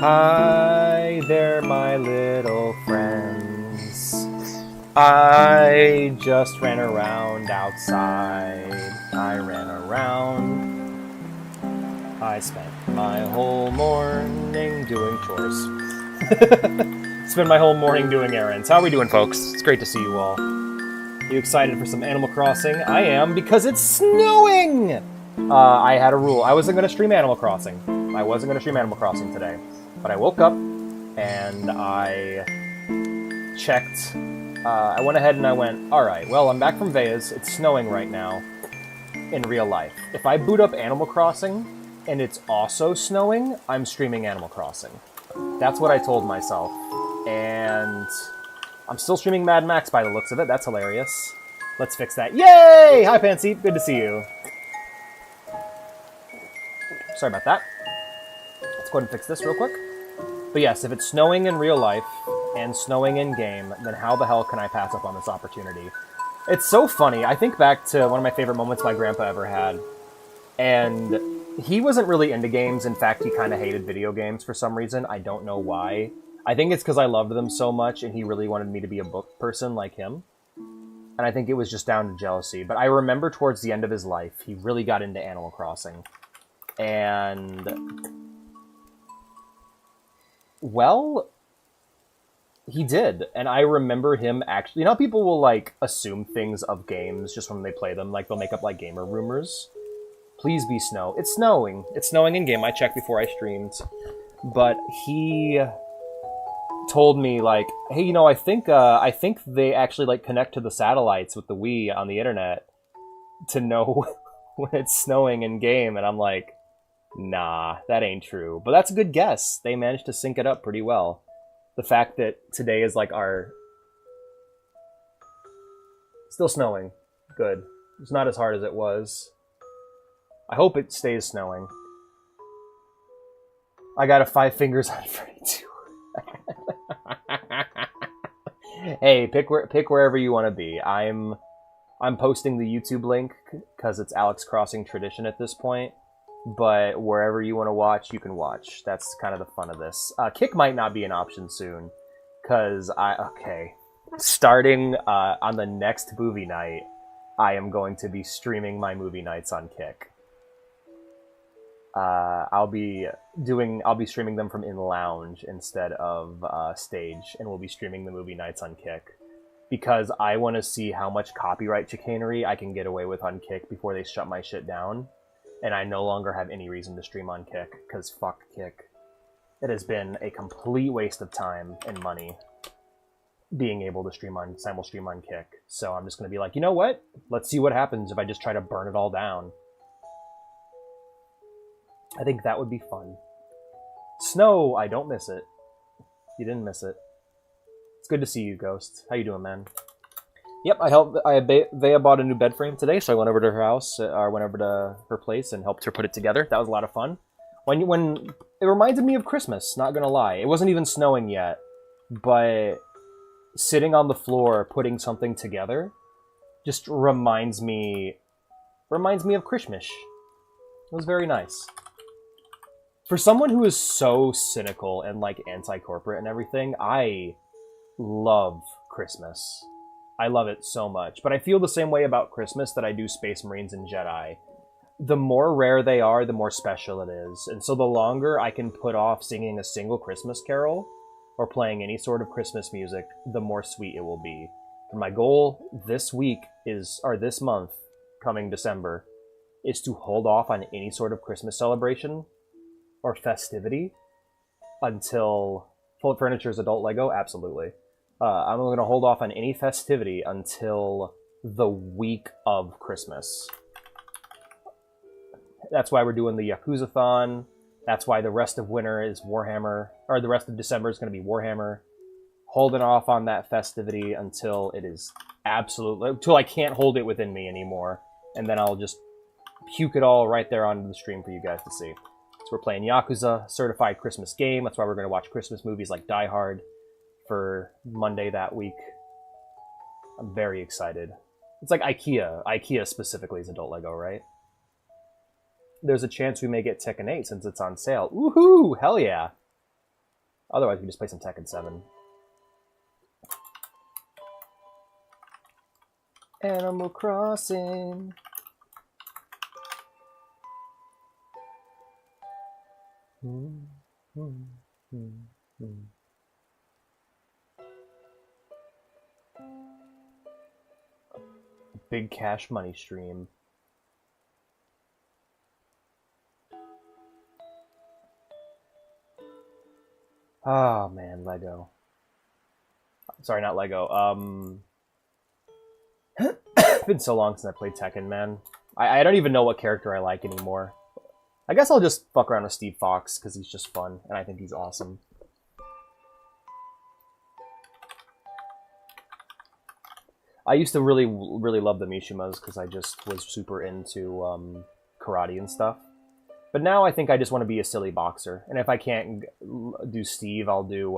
Hi there, my little friends. I just ran around outside. I ran around. I spent my whole morning doing chores. Spent my whole morning doing errands. How are we doing, folks? It's great to see you all. You excited for some Animal Crossing? I am, because it's snowing! I had a rule. I wasn't going to stream Animal Crossing. Today. But I woke up, and I checked. I went ahead and I went, alright, well, I'm back from Veya's. It's snowing right now in real life. If I boot up Animal Crossing, and it's also snowing, I'm streaming Animal Crossing. That's what I told myself. And I'm still streaming Mad Max by the looks of it. That's hilarious. Let's fix that. Yay! Hi, Pansy. Good to see you. Sorry about that. Let's go ahead and fix this real quick. But yes, if it's snowing in real life and snowing in game, then how the hell can I pass up on this opportunity? It's so funny. I think back to one of my favorite moments my grandpa ever had. And he wasn't really into games. In fact, he kind of hated video games for some reason. I don't know why. I think it's because I loved them so much and he really wanted me to be a book person like him. And I think it was just down to jealousy. But I remember towards the end of his life, he really got into Animal Crossing. And well, he did. And I remember him actually... You know how people will, like, assume things of games just when they play them? Like, they'll make up, like, gamer rumors? Please be snow. It's snowing. It's snowing in game. I checked before I streamed. But he told me, like, hey, you know, I think they actually, like, connect to the satellites with the Wii on the internet to know when it's snowing in game. And I'm like, nah, that ain't true. But that's a good guess. They managed to sync it up pretty well. The fact that today is, like, our... Still snowing. Good. It's not as hard as it was. I hope it stays snowing. I got a 5 fingers on Freddy 2. Hey, pick wherever you want to be. I'm posting the YouTube link because it's Alex Crossing tradition at this point. But wherever you want to watch, you can watch. That's kind of the fun of this. Kick might not be an option soon, because starting on the next movie night, I am going to be streaming my movie nights on Kick. I'll be streaming them from in lounge instead of stage, and we'll be streaming the movie nights on Kick because I want to see how much copyright chicanery I can get away with on Kick before they shut my shit down. And I no longer have any reason to stream on Kick because fuck Kick. It has been a complete waste of time and money being able to simul stream on Kick. So I'm just gonna be like, you know what? Let's see what happens if I just try to burn it all down. I think that would be fun. Snow, I don't miss it. You didn't miss it. It's good to see you, Ghost. How you doing, man? Yep, Veya bought a new bed frame today, so I went over to her house, or went over to her place and helped her put it together. That was a lot of fun. When it reminded me of Christmas, not gonna lie. It wasn't even snowing yet, but sitting on the floor putting something together just reminds me of Christmas. It was very nice. For someone who is so cynical and like anti-corporate and everything, I love Christmas. I love it so much. But I feel the same way about Christmas that I do Space Marines and Jedi. The more rare they are, the more special it is. And so the longer I can put off singing a single Christmas carol or playing any sort of Christmas music, the more sweet it will be. And my goal this month, coming December, is to hold off on any sort of Christmas celebration or festivity until... Full Furniture's adult Lego? Absolutely. I'm going to hold off on any festivity until the week of Christmas. That's why we're doing the Yakuza-thon. That's why the rest of winter is Warhammer, or the rest of December is going to be Warhammer. Holding off on that festivity until it is until I can't hold it within me anymore. And then I'll just puke it all right there onto the stream for you guys to see. So we're playing Yakuza, certified Christmas game. That's why we're going to watch Christmas movies like Die Hard for Monday that week. I'm very excited. It's like IKEA. IKEA specifically is adult Lego, right? There's a chance we may get Tekken 8 since it's on sale. Woohoo! Hell yeah! Otherwise, we just play some Tekken 7. Animal Crossing. Big cash money stream. Oh man, Lego. Sorry, not Lego. It's been so long since I played Tekken, man. I don't even know what character I like anymore. I guess I'll just fuck around with Steve Fox, because he's just fun, and I think he's awesome. I used to really love the Mishimas, because I just was super into karate and stuff. But now I think I just want to be a silly boxer. And if I can't do Steve, I'll do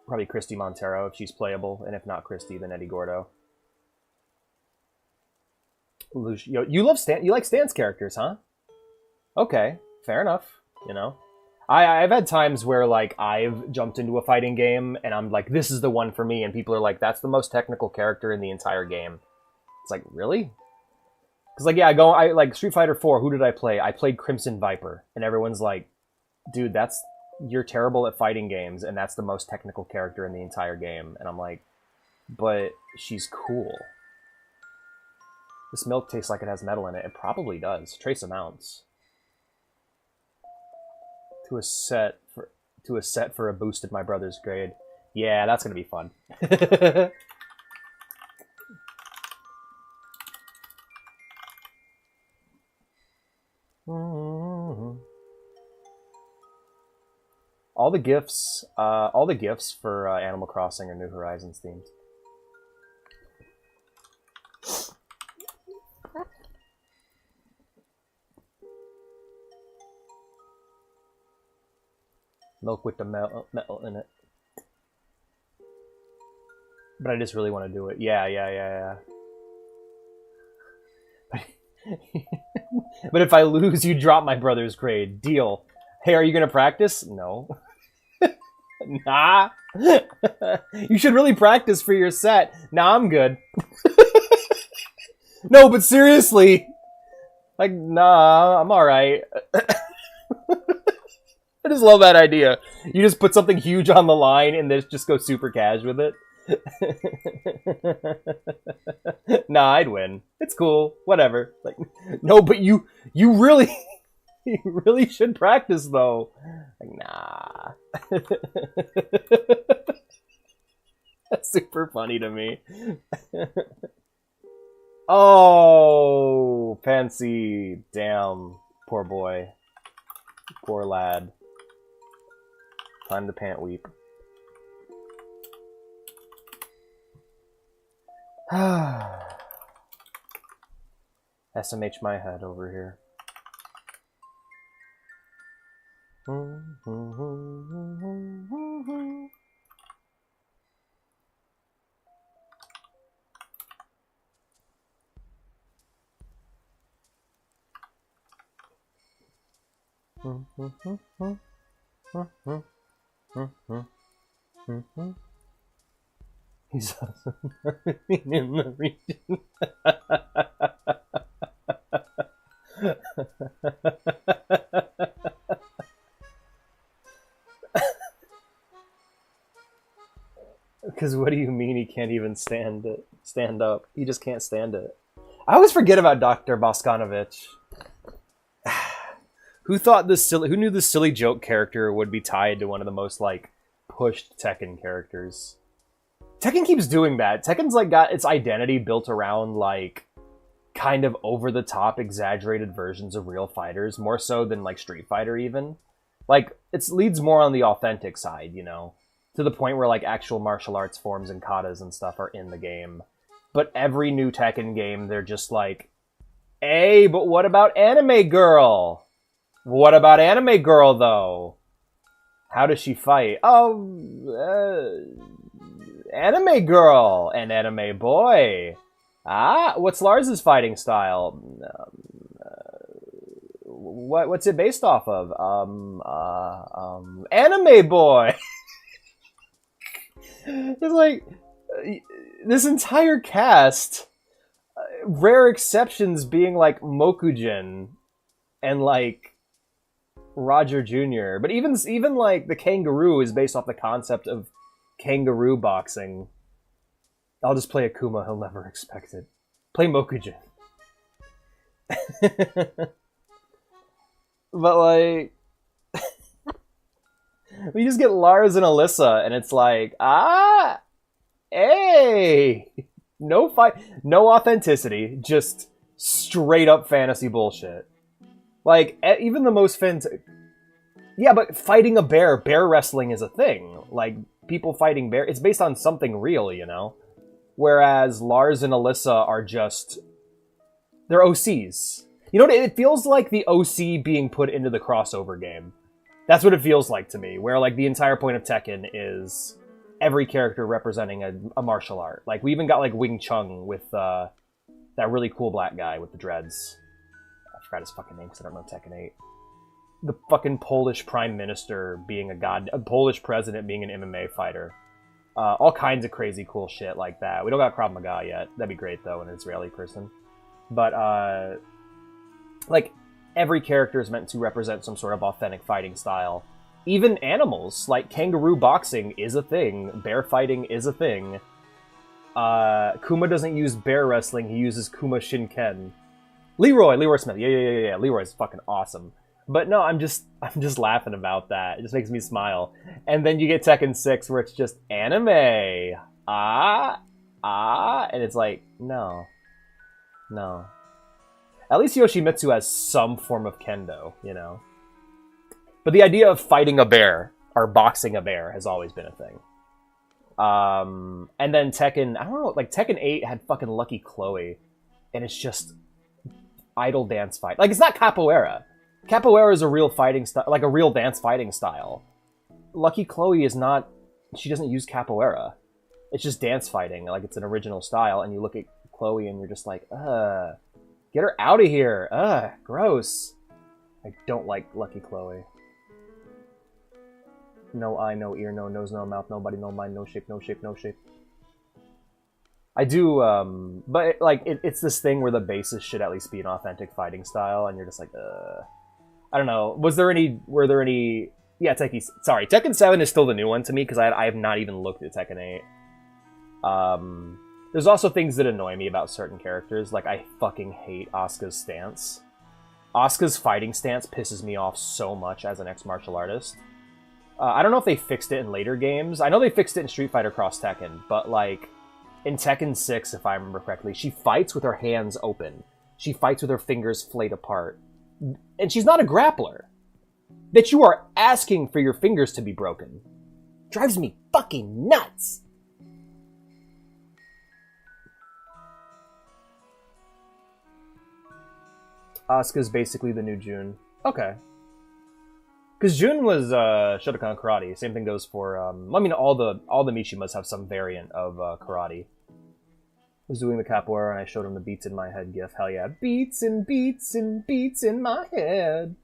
probably Christy Montero, if she's playable. And if not Christy, then Eddie Gordo. You love Stan. You like Stan's characters, huh? Okay, fair enough. You know, I've had times where like I've jumped into a fighting game and I'm like, this is the one for me, and people are like, that's the most technical character in the entire game. It's like, really? Because like, yeah, I like Street Fighter 4. Who did I play? I played Crimson Viper, and everyone's like, dude, you're terrible at fighting games, and that's the most technical character in the entire game. And I'm like, but she's cool. This milk tastes like it has metal in it. It probably does. Trace amounts. To a set for a boost at my brother's grade. Yeah, that's gonna be fun. All the gifts for Animal Crossing are New Horizons themed. Milk with the metal in it. But I just really want to do it. Yeah. But if I lose, you drop my brother's grade. Deal. Hey, are you going to practice? No. Nah. You should really practice for your set. Nah, I'm good. No, but seriously. Like, nah, I'm alright. I just love that idea. You just put something huge on the line and then just go super cash with it. Nah, I'd win. It's cool. Whatever. Like, no, but you really you really should practice though. Like, nah. That's super funny to me. Oh, Fancy. Damn. Poor boy. Poor lad. Time to pant weep. SMH my head over here. He's also in the region. Because what do you mean he can't even stand up? He just can't stand it. I always forget about Dr. Boskanovich. Who knew this silly joke character would be tied to one of the most like pushed Tekken characters? Tekken keeps doing that. Tekken's like got its identity built around like kind of over the top exaggerated versions of real fighters, more so than like Street Fighter even. Like it leads more on the authentic side, you know, to the point where like actual martial arts forms and katas and stuff are in the game. But every new Tekken game, they're just like, hey, but what about Anime Girl? What about Anime Girl, though? How does she fight? Oh, Anime Girl and Anime Boy. Ah, what's Lars's fighting style? what's it based off of? Anime Boy. It's like this entire cast, rare exceptions being like Mokujin and like Roger Jr. But even like the kangaroo is based off the concept of kangaroo boxing. I'll just play Akuma, he'll never expect it. Play Mokujin. But like we just get Lars and Alyssa and it's like, hey, no fight, no authenticity, just straight up fantasy bullshit. Like, even the most yeah, but fighting a bear wrestling is a thing. Like, people fighting bear, it's based on something real, you know? Whereas Lars and Alyssa are just, they're OCs. You know what, it feels like the OC being put into the crossover game. That's what it feels like to me, where, like, the entire point of Tekken is every character representing a martial art. Like, we even got, like, Wing Chun with, that really cool black guy with the dreads. I forgot his fucking name because I don't know Tekken 8. The fucking Polish prime minister being a Polish president being an MMA fighter. All kinds of crazy cool shit like that. We don't got Krav Maga yet. That'd be great, though, an Israeli person. But, like, every character is meant to represent some sort of authentic fighting style. Even animals, like kangaroo boxing is a thing. Bear fighting is a thing. Kuma doesn't use bear wrestling, he uses Kuma Shinken. Leroy Smith. Yeah. Leroy's fucking awesome. But no, I'm just laughing about that. It just makes me smile. And then you get Tekken 6 where it's just anime. And it's like, no. At least Yoshimitsu has some form of kendo, you know? But the idea of fighting a bear, or boxing a bear, has always been a thing. And then Tekken, I don't know, like Tekken 8 had fucking Lucky Chloe, and it's just idle dance fight. Like, it's not capoeira. Capoeira is a real fighting style, like a real dance fighting style. Lucky Chloe is not, she doesn't use capoeira. It's just dance fighting, like it's an original style, and you look at Chloe and you're just like, get her out of here, gross. I don't like Lucky Chloe. No eye, no ear, no nose, no mouth, no body, no mind, no shape, no shape, no shape. I do, but like it's this thing where the basis should at least be an authentic fighting style, and you're just like, I don't know. Were there any? Yeah, Tekken 7 is still the new one to me because I have not even looked at Tekken 8. There's also things that annoy me about certain characters. Like, I fucking hate Asuka's stance. Asuka's fighting stance pisses me off so much as an ex-martial artist. I don't know if they fixed it in later games. I know they fixed it in Street Fighter Cross Tekken, but like in Tekken 6, if I remember correctly, she fights with her hands open. She fights with her fingers flayed apart. And she's not a grappler. That you are asking for your fingers to be broken. Drives me fucking nuts! Asuka's basically the new Jun. Okay. Because Jun was Shotokan Karate. Same thing goes for, I mean, all the Mishimas have some variant of karate. I was doing the capoeira and I showed him the beats in my head gif. Hell yeah. Beats and beats and beats in my head.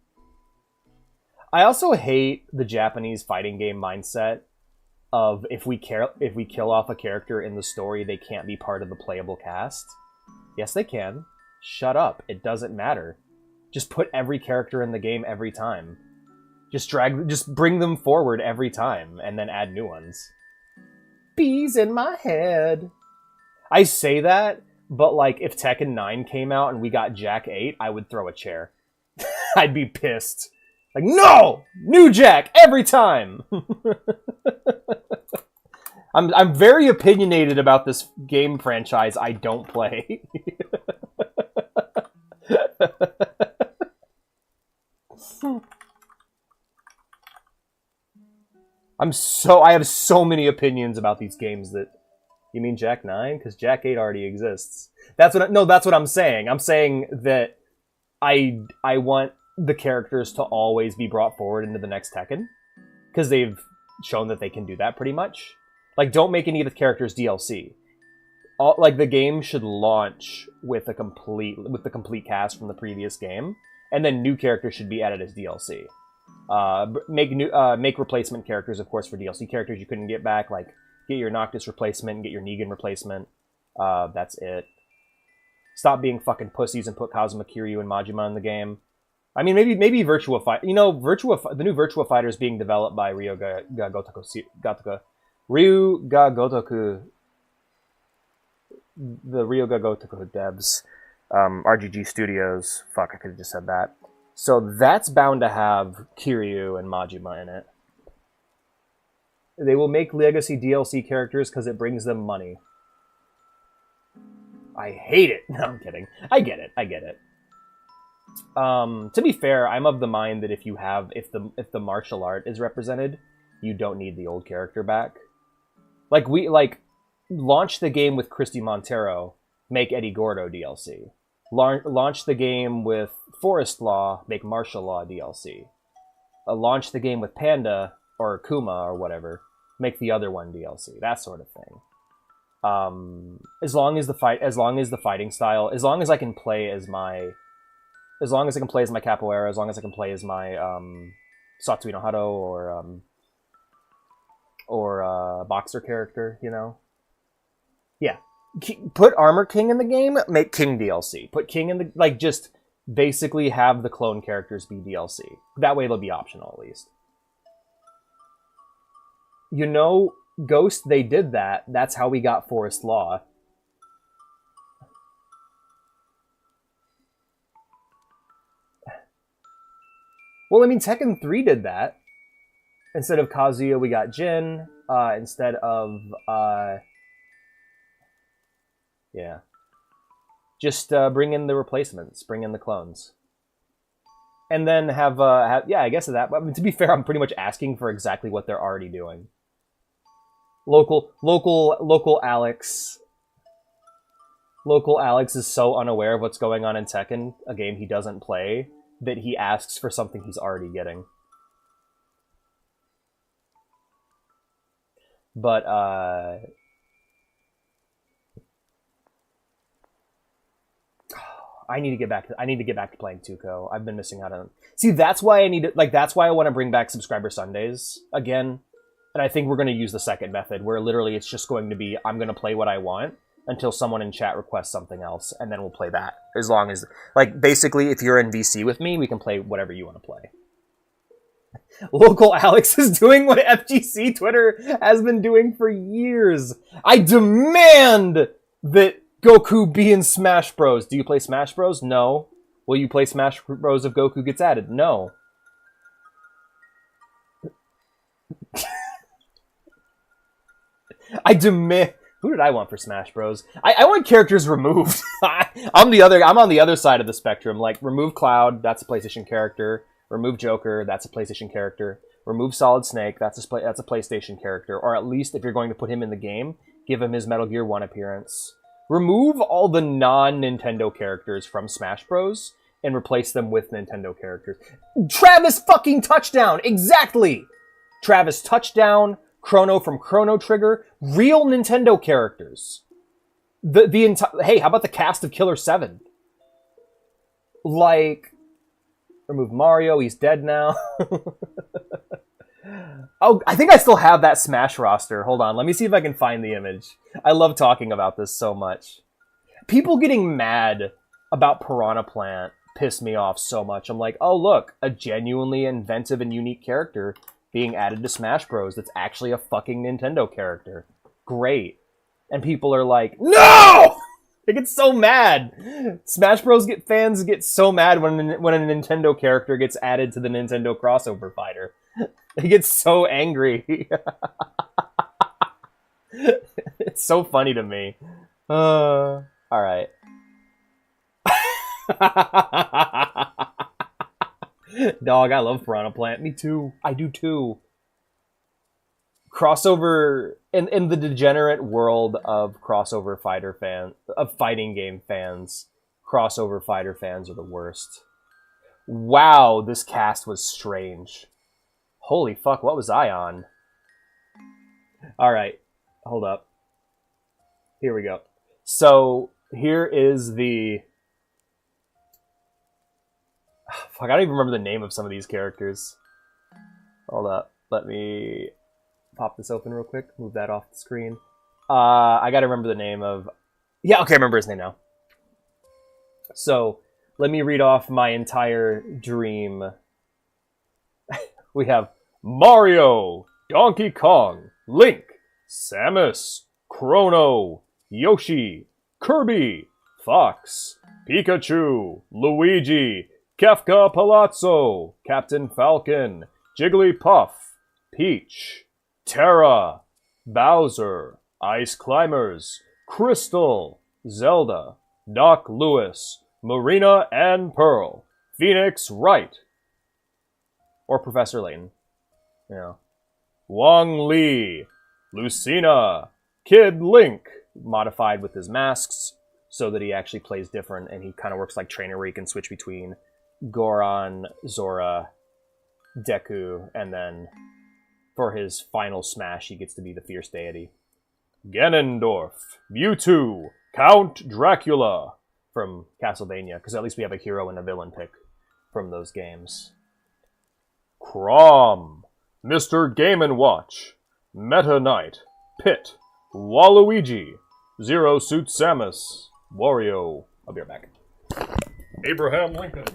I also hate the Japanese fighting game mindset of if we kill off a character in the story, they can't be part of the playable cast. Yes, they can. Shut up. It doesn't matter. Just put every character in the game every time. Just bring them forward every time, and then add new ones. Bees in my head. I say that, but like, if Tekken 9 came out and we got Jack 8, I would throw a chair. I'd be pissed. Like, no! New Jack, every time! I'm very opinionated about this game franchise I don't play. I have so many opinions about these games that... You mean Jack 9? Because Jack 8 already exists. That's what I'm saying. I'm saying that I want the characters to always be brought forward into the next Tekken. Because they've shown that they can do that pretty much. Like, don't make any of the characters DLC. The game should launch with the complete cast from the previous game. and then new characters should be added as DLC. Make replacement characters, of course, for DLC characters you couldn't get back, like get your Noctis replacement, get your Negan replacement. That's it. Stop being fucking pussies and put Kazuma Kiryu and Majima in the game. I mean, maybe Virtua Fighter. You know, the new Virtua Fighter is being developed by Ryu Ga Gotoku. The Ryu Ga Gotoku devs. RGG Studios. Fuck, I could have just said that. So that's bound to have Kiryu and Majima in it. They will make Legacy DLC characters because it brings them money. I hate it. No, I'm kidding. I get it. To be fair, I'm of the mind that if the martial art is represented, you don't need the old character back. Launch the game with Christy Montero, make Eddie Gordo DLC. Launch the game with Forest Law, make Martial Law DLC. Launch the game with Panda or Kuma or whatever, make the other one DLC. That sort of thing. As long as the fighting style, as long as I can play as my capoeira, as long as I can play as my Satsui no Hado or boxer character, you know. Yeah, put Armor King in the game, make King DLC. Put King in the just basically have the clone characters be DLC. That way they'll be optional at least. You know, Ghost, they did that. That's how we got Forest Law. Well, I mean, Tekken 3 did that. Instead of Kazuya, we got Jin. Instead of... yeah. Just bring in the replacements. Bring in the clones. And then have yeah, I guess that. I mean, to be fair, I'm pretty much asking for exactly what they're already doing. Local Alex. Local Alex is so unaware of what's going on in Tekken, a game he doesn't play, that he asks for something he's already getting. But, I need to get back to playing Tuco. I've been missing out on... See, that's why that's why I want to bring back Subscriber Sundays again. And I think we're going to use the second method, where literally it's just going to be, I'm going to play what I want until someone in chat requests something else, and then we'll play that. As long as, basically, if you're in VC with me, we can play whatever you want to play. Local Alex is doing what FGC Twitter has been doing for years. I demand that Goku be in Smash Bros. Do you play Smash Bros? No. Will you play Smash Bros. If Goku gets added? No. I demand... Who did I want for Smash Bros? I want characters removed. I'm on the other side of the spectrum. Remove Cloud, that's a PlayStation character. Remove Joker, that's a PlayStation character. Remove Solid Snake, that's a PlayStation character. Or at least, if you're going to put him in the game, give him his Metal Gear 1 appearance. Remove all the non-Nintendo characters from Smash Bros. And replace them with Nintendo characters. Travis fucking Touchdown! Exactly! Travis Touchdown... Chrono from Chrono Trigger, real Nintendo characters. The entire... Hey, how about the cast of Killer 7? Remove Mario, he's dead now. Oh, I think I still have that Smash roster. Hold on, let me see if I can find the image. I love talking about this so much. People getting mad about Piranha Plant piss me off so much. I'm like, oh look, a genuinely inventive and unique character being added to Smash Bros. That's actually a fucking Nintendo character. Great. And people are like, no! They get so mad. Smash Bros. Fans get so mad when a Nintendo character gets added to the Nintendo crossover fighter. They get so angry. It's so funny to me. Alright. Dog, I love Piranha Plant. Me too. I do too. Crossover in the degenerate world of crossover fighter fighting game fans, crossover fighter fans are the worst. Wow, this cast was strange. Holy fuck, what was I on? Alright, hold up. Here we go. So, here is the... Fuck, I don't even remember the name of some of these characters. Hold up. Let me pop this open real quick. Move that off the screen. I gotta remember the name of... Yeah, okay, I remember his name now. So, let me read off my entire dream. We have Mario, Donkey Kong, Link, Samus, Chrono, Yoshi, Kirby, Fox, Pikachu, Luigi, Kefka Palazzo, Captain Falcon, Jigglypuff, Peach, Terra, Bowser, Ice Climbers, Crystal, Zelda, Doc Lewis, Marina and Pearl, Phoenix Wright, or Professor Layton, you know, Wong Li, Lucina, Kid Link, modified with his masks so that he actually plays different, and he kind of works like Trainer where he can switch between Goron, Zora, Deku, and then for his final smash, he gets to be the Fierce Deity. Ganondorf, Mewtwo, Count Dracula from Castlevania, because at least we have a hero and a villain pick from those games. Chrom, Mr. Game & Watch, Meta Knight, Pit, Waluigi, Zero Suit Samus, Wario. I'll be right back. Abraham Lincoln.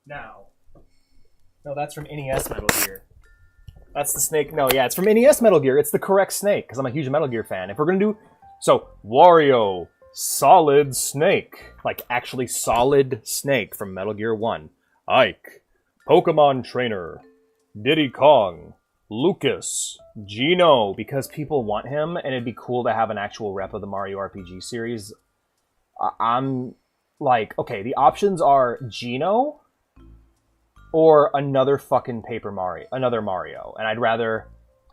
Now. No, that's from NES Metal Gear. That's the snake. No, yeah, it's from NES Metal Gear. It's the correct snake, because I'm a huge Metal Gear fan. If we're going to do... So, Wario, Solid Snake. Like, actually solid Snake from Metal Gear 1. Ike, Pokemon Trainer, Diddy Kong, Lucas, Gino, because people want him, and it'd be cool to have an actual rep of the Mario RPG series. I'm like, okay, the options are Gino or another fucking Paper Mario, another Mario. And I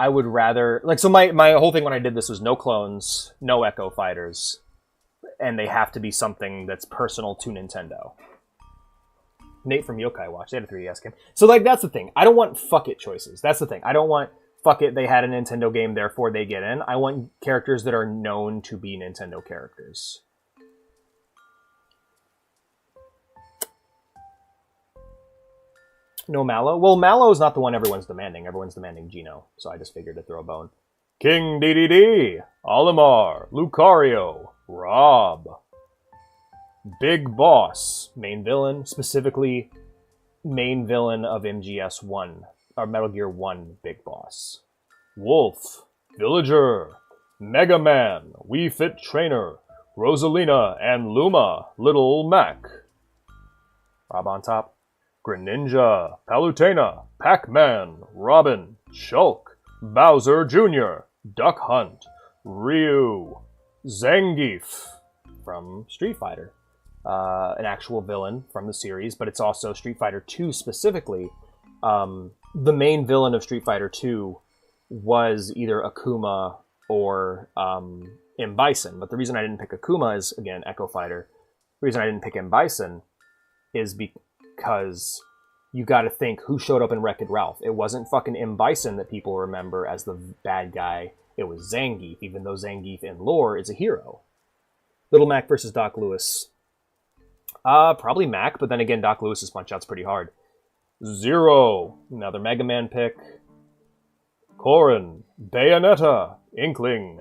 would rather, like, so my whole thing when I did this was no clones, no Echo Fighters, and they have to be something that's personal to Nintendo. Nate from Yokai Watch, they had a 3DS game. So, like, that's the thing. I don't want fuck it choices. That's the thing. I don't want fuck it, they had a Nintendo game, therefore they get in. I want characters that are known to be Nintendo characters. No Mallow? Well, Mallow's not the one everyone's demanding. Everyone's demanding Gino, so I just figured to throw a bone. King Dedede, Olimar, Lucario, Rob, Big Boss, main villain, specifically main villain of MGS 1, or Metal Gear 1 Big Boss. Wolf, Villager, Mega Man, Wii Fit Trainer, Rosalina, and Luma, Little Mac. Rob on top. Greninja, Palutena, Pac-Man, Robin, Shulk, Bowser Jr., Duck Hunt, Ryu, Zangief from Street Fighter. An actual villain from the series, but it's also Street Fighter 2 specifically. The main villain of Street Fighter 2 was either Akuma or M. Bison, but the reason I didn't pick Akuma is, again, Echo Fighter. The reason I didn't pick M. Bison is because you gotta think who showed up in Wreck-It Ralph. It wasn't fucking M. Bison that people remember as the bad guy. It was Zangief, even though Zangief in lore is a hero. Little Mac versus Doc Lewis. Probably Mac, but then again, Doc Lewis's Punch-Out's pretty hard. Zero, another Mega Man pick. Corrin, Bayonetta, Inkling,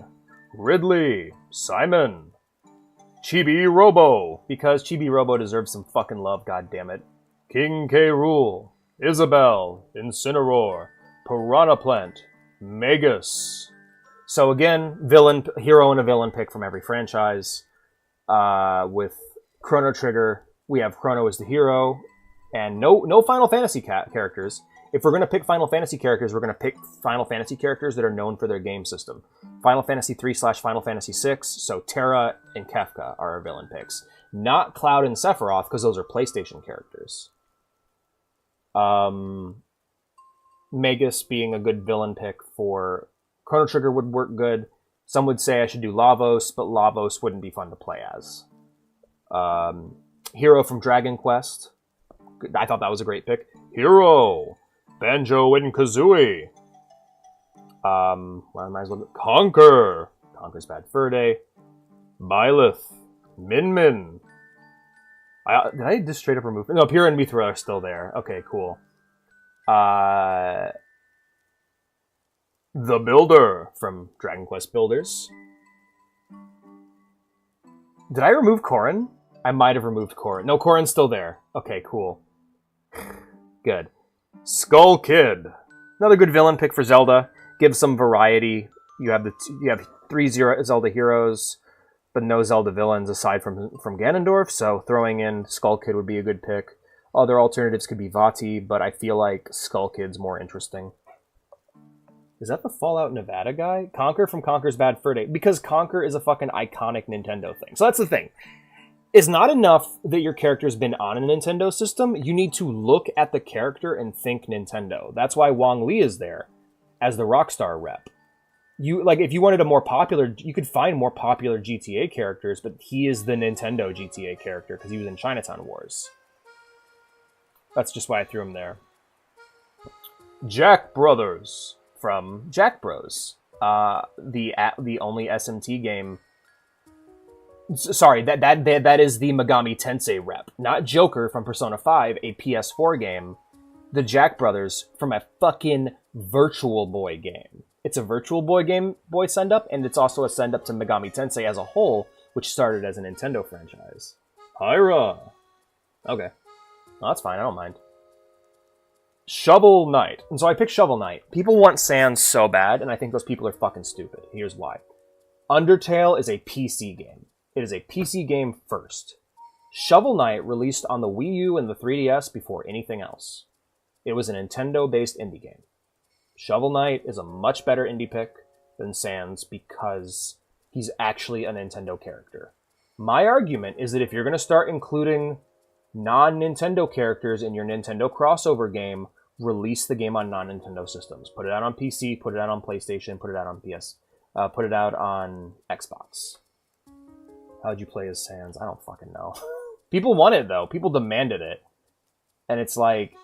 Ridley, Simon, Chibi Robo, because Chibi Robo deserves some fucking love, goddammit. King K. Rool, Isabelle, Incineroar, Piranha Plant, Magus. So again, villain, hero and a villain pick from every franchise. With Chrono Trigger, we have Chrono as the hero, and no Final Fantasy characters. If we're going to pick Final Fantasy characters, we're going to pick Final Fantasy characters that are known for their game system. Final Fantasy 3/Final Fantasy 6, so Terra and Kefka are our villain picks. Not Cloud and Sephiroth, because those are PlayStation characters. Magus being a good villain pick for Chrono Trigger would work good. Some would say I should do Lavos, but Lavos wouldn't be fun to play as. Hero from Dragon Quest. I thought that was a great pick. Hero! Banjo and Kazooie. Well, I might as well Conquer. Conquer's Bad Fur Day. Byleth. Min Min. Did I just straight up remove? No, Pyrrha and Mithra are still there. Okay, cool. The Builder from Dragon Quest Builders. Did I remove Corrin? I might have removed Corrin. No, Corrin's still there. Okay, cool. Good. Skull Kid. Another good villain pick for Zelda. Gives some variety. You have 3 Zelda heroes, but no Zelda villains aside from Ganondorf, so throwing in Skull Kid would be a good pick. Other alternatives could be Vati, but I feel like Skull Kid's more interesting. Is that the Fallout Nevada guy? Conquer from Conquer's Bad Fur Day. Because Conquer is a fucking iconic Nintendo thing. So that's the thing. It's not enough that your character's been on a Nintendo system. You need to look at the character and think Nintendo. That's why Wong Li is there as the Rockstar rep. If you wanted a more popular, you could find more popular GTA characters, but he is the Nintendo GTA character because he was in Chinatown Wars. That's just why I threw him there. Jack Brothers from Jack Bros. The only SMT game. Sorry, that is the Megami Tensei rep, not Joker from Persona 5, a PS4 game. The Jack Brothers from a fucking Virtual Boy game. It's a Virtual Boy Game Boy send-up, and it's also a send-up to Megami Tensei as a whole, which started as a Nintendo franchise. Pyra! Okay. No, that's fine, I don't mind. Shovel Knight. And so I picked Shovel Knight. People want Sans so bad, and I think those people are fucking stupid. Here's why. Undertale is a PC game. It is a PC game first. Shovel Knight released on the Wii U and the 3DS before anything else. It was a Nintendo-based indie game. Shovel Knight is a much better indie pick than Sans because he's actually a Nintendo character. My argument is that if you're going to start including non-Nintendo characters in your Nintendo crossover game, release the game on non-Nintendo systems. Put it out on PC, put it out on PlayStation, put it out on PS, put it out on Xbox. How'd you play as Sans? I don't fucking know. People want it, though. People demanded it. And it's like,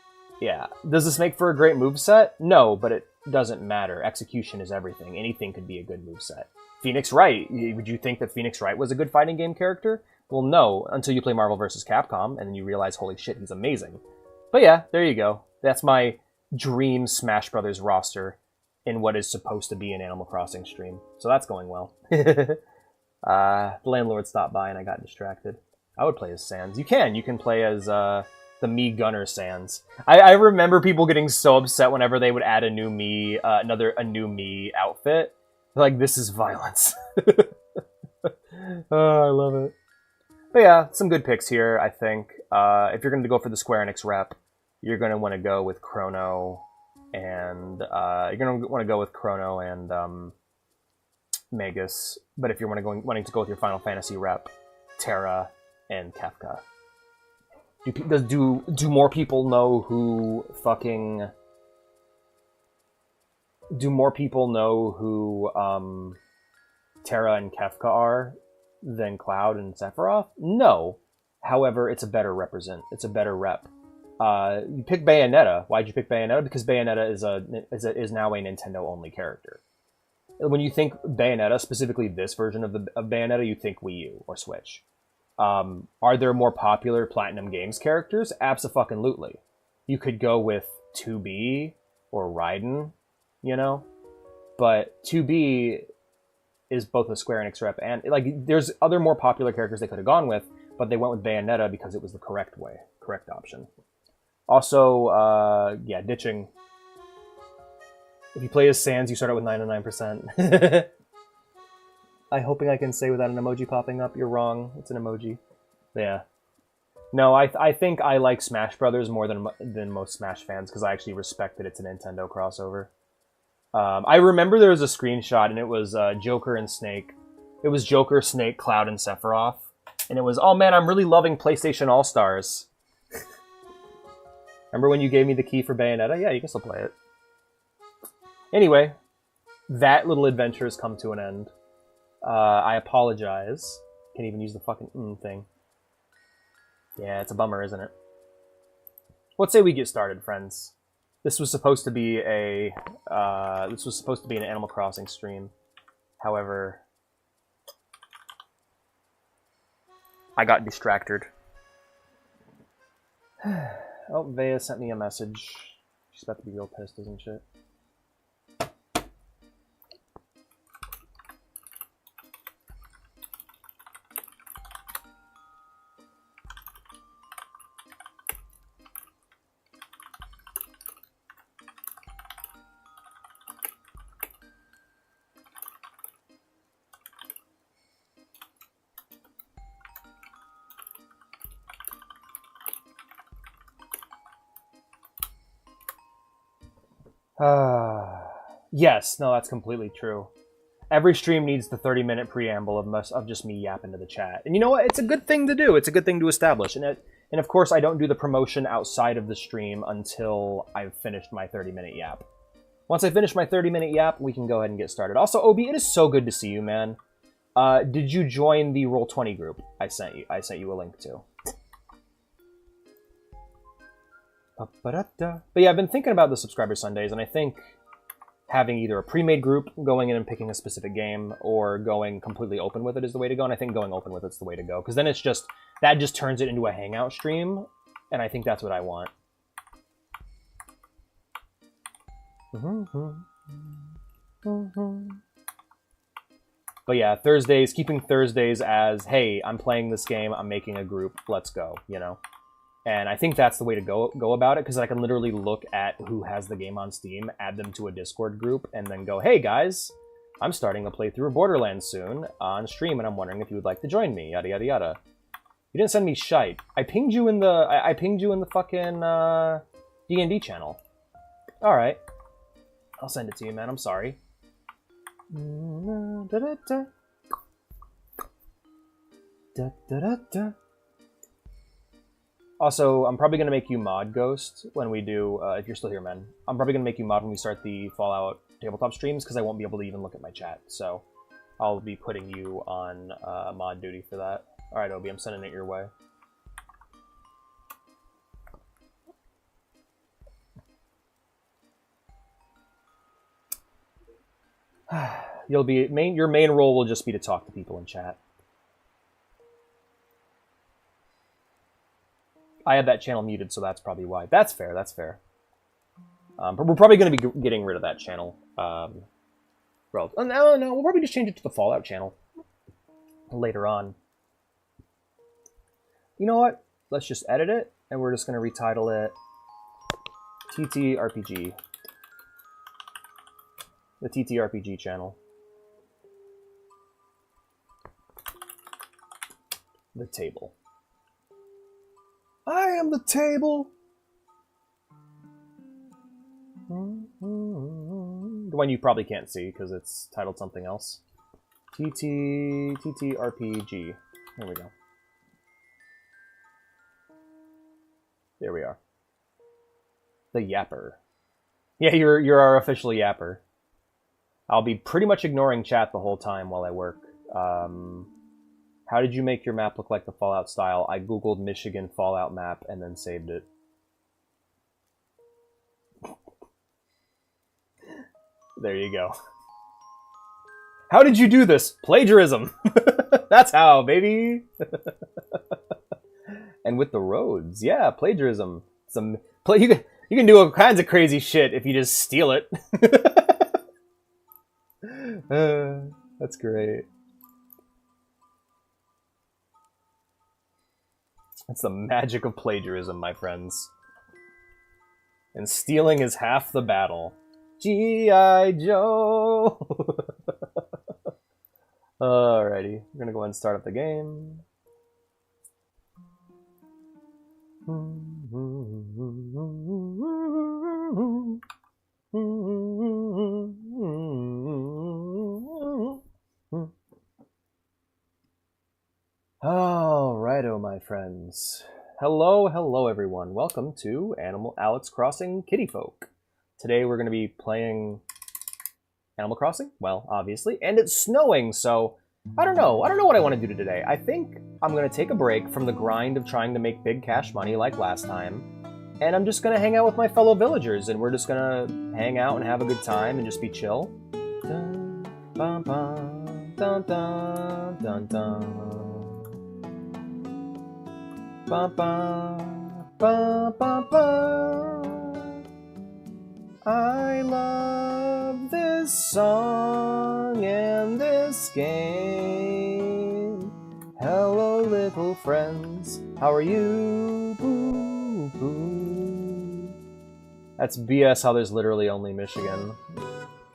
yeah. Does this make for a great moveset? No, but it doesn't matter. Execution is everything. Anything could be a good moveset. Phoenix Wright. Would you think that Phoenix Wright was a good fighting game character? Well, no, until you play Marvel vs. Capcom, and then you realize, holy shit, he's amazing. But yeah, there you go. That's my dream Smash Brothers roster in what is supposed to be an Animal Crossing stream. So that's going well. The landlord stopped by and I got distracted. I would play as Sans. You can play as The Mii Gunner Sans. I remember people getting so upset whenever they would add a new Mii, a new Mii outfit. Like, this is violence. Oh, I love it. But yeah, some good picks here, I think. If you're going to go for the Square Enix rep, you're going to want to go with Chrono and Magus. But if you're wanting to go with your Final Fantasy rep, Terra and Kefka. Do more people know who fucking... Do more people know who Terra and Kefka are than Cloud and Sephiroth? No. However, it's a better It's a better rep. You pick Bayonetta. Why'd you pick Bayonetta? Because Bayonetta is now a Nintendo-only character. When you think Bayonetta, specifically this version of Bayonetta, you think Wii U or Switch. Are there more popular Platinum Games characters? Abso-fucking-lutely. You could go with 2B or Raiden, you know? But 2B is both a Square Enix rep and, like, there's other more popular characters they could have gone with, but they went with Bayonetta because it was the correct option. Also, yeah, ditching. If you play as Sans, you start out with 99%. I'm hoping I can say without an emoji popping up. You're wrong. It's an emoji. Yeah. No, I think I like Smash Brothers more than most Smash fans because I actually respect that it's a Nintendo crossover. I remember there was a screenshot and it was Joker and Snake. It was Joker, Snake, Cloud, and Sephiroth. And it was, oh man, I'm really loving PlayStation All-Stars. Remember when you gave me the key for Bayonetta? Yeah, you can still play it. Anyway, that little adventure has come to an end. I apologize. Can't even use the fucking thing. Yeah, it's a bummer, isn't it? Let's say we get started, friends. This was supposed to be an Animal Crossing stream. However, I got distracted. Oh, Vea sent me a message. She's about to be real pissed, isn't she? Yes, no, that's completely true. Every stream needs the 30-minute preamble of just me yapping to the chat. And you know what? It's a good thing to do. It's a good thing to establish. And of course, I don't do the promotion outside of the stream until I've finished my 30-minute yap. Once I finish my 30-minute yap, we can go ahead and get started. Also, Obi, it is so good to see you, man. Did you join the Roll20 group I sent you? I sent you a link to. But yeah, I've been thinking about the Subscriber Sundays, and I think having either a pre-made group, going in and picking a specific game, or going completely open with it is the way to go, and I think going open with it's the way to go, because then that just turns it into a hangout stream, and I think that's what I want. But yeah, Thursdays, keeping Thursdays as, hey, I'm playing this game, I'm making a group, let's go, you know? And I think that's the way to go about it, because I can literally look at who has the game on Steam, add them to a Discord group, and then go, hey guys, I'm starting a playthrough of Borderlands soon on stream, and I'm wondering if you would like to join me, yada yada yada. You didn't send me shite. I pinged you in the fucking D&D channel. Alright. I'll send it to you, man, I'm sorry. Also, I'm probably going to make you mod, Ghost, when we do, if you're still here, man. I'm probably going to make you mod when we start the Fallout tabletop streams, because I won't be able to even look at my chat. So, I'll be putting you on mod duty for that. Alright, Obi, I'm sending it your way. Your main role will just be to talk to people in chat. I had that channel muted, so that's probably why. That's fair, that's fair. But we're probably going to be getting rid of that channel. No, we'll probably just change it to the Fallout channel later on. You know what? Let's just edit it, and we're just going to retitle it TTRPG. The TTRPG channel. The table. I am the table! The one you probably can't see because it's titled something else. TTRPG. There we go. There we are. The Yapper. Yeah, you're our official Yapper. I'll be pretty much ignoring chat the whole time while I work. How did you make your map look like the Fallout style? I googled Michigan Fallout map and then saved it. There you go. How did you do this? Plagiarism! That's how, baby! And with the roads, yeah, plagiarism. You can do all kinds of crazy shit if you just steal it. That's great. That's the magic of plagiarism, my friends. And stealing is half the battle. G.I. Joe! Alrighty, we're gonna go ahead and start up the game. Alrighto, my friends. Hello everyone. Welcome to Alex Crossing Kitty Folk. Today we're going to be playing Animal Crossing, well, obviously, and it's snowing, so I don't know what I want to do today. I think I'm going to take a break from the grind of trying to make big cash money like last time, and I'm just going to hang out with my fellow villagers, and we're just going to hang out and have a good time and just be chill. Dun, bum, bum, dun, dun, dun, dun. Bum, bum, bum, bum, bum. I love this song and this game. Hello, little friends. How are you? Boo, boo. That's BS how there's literally only Michigan.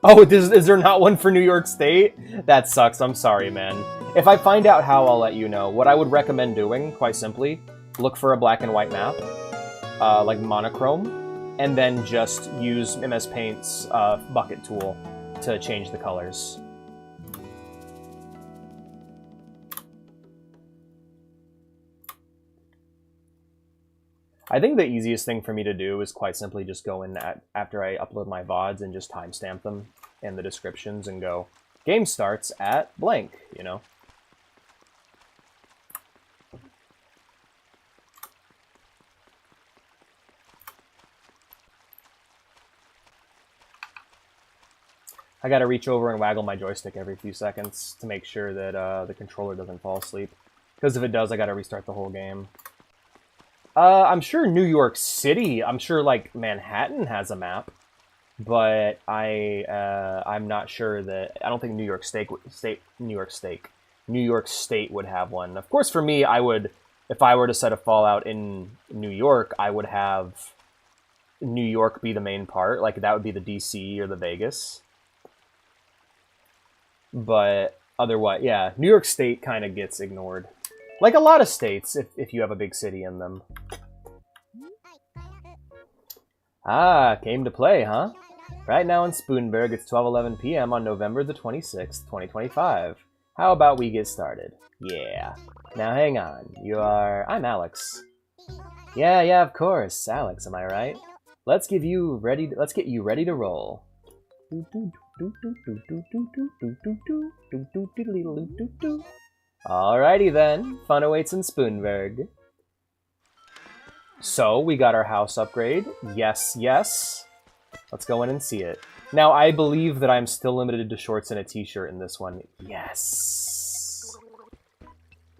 Oh, is there not one for New York State? That sucks. I'm sorry, man. If I find out how, I'll let you know. What I would recommend doing, quite simply, look for a black and white map, like monochrome, and then just use MS Paint's bucket tool to change the colors. I think the easiest thing for me to do is quite simply just go in after I upload my VODs and just timestamp them in the descriptions and go, game starts at blank, you know? I gotta reach over and waggle my joystick every few seconds to make sure that the controller doesn't fall asleep. Because if it does, I gotta restart the whole game. I'm sure New York City, I'm sure like Manhattan has a map, but I'm not sure that, I don't think New York State would have one. Of course, for me, I would, if I were to set a Fallout in New York, I would have New York be the main part. Like that would be the DC or the Vegas. But otherwise, yeah, New York State kind of gets ignored. Like a lot of states, if you have a big city in them. Ah, came to play, huh? Right now in Spoonberg, it's 12:11 p.m. on November the 26th, 2025. How about we get started? Yeah. Now hang on, I'm Alex. Yeah, of course, Alex, am I right? Let's get you ready to roll. Alrighty then, fun awaits in Spoonberg. So, we got our house upgrade. Yes. Let's go in and see it. Now, I believe that I'm still limited to shorts and a t-shirt in this one. Yes!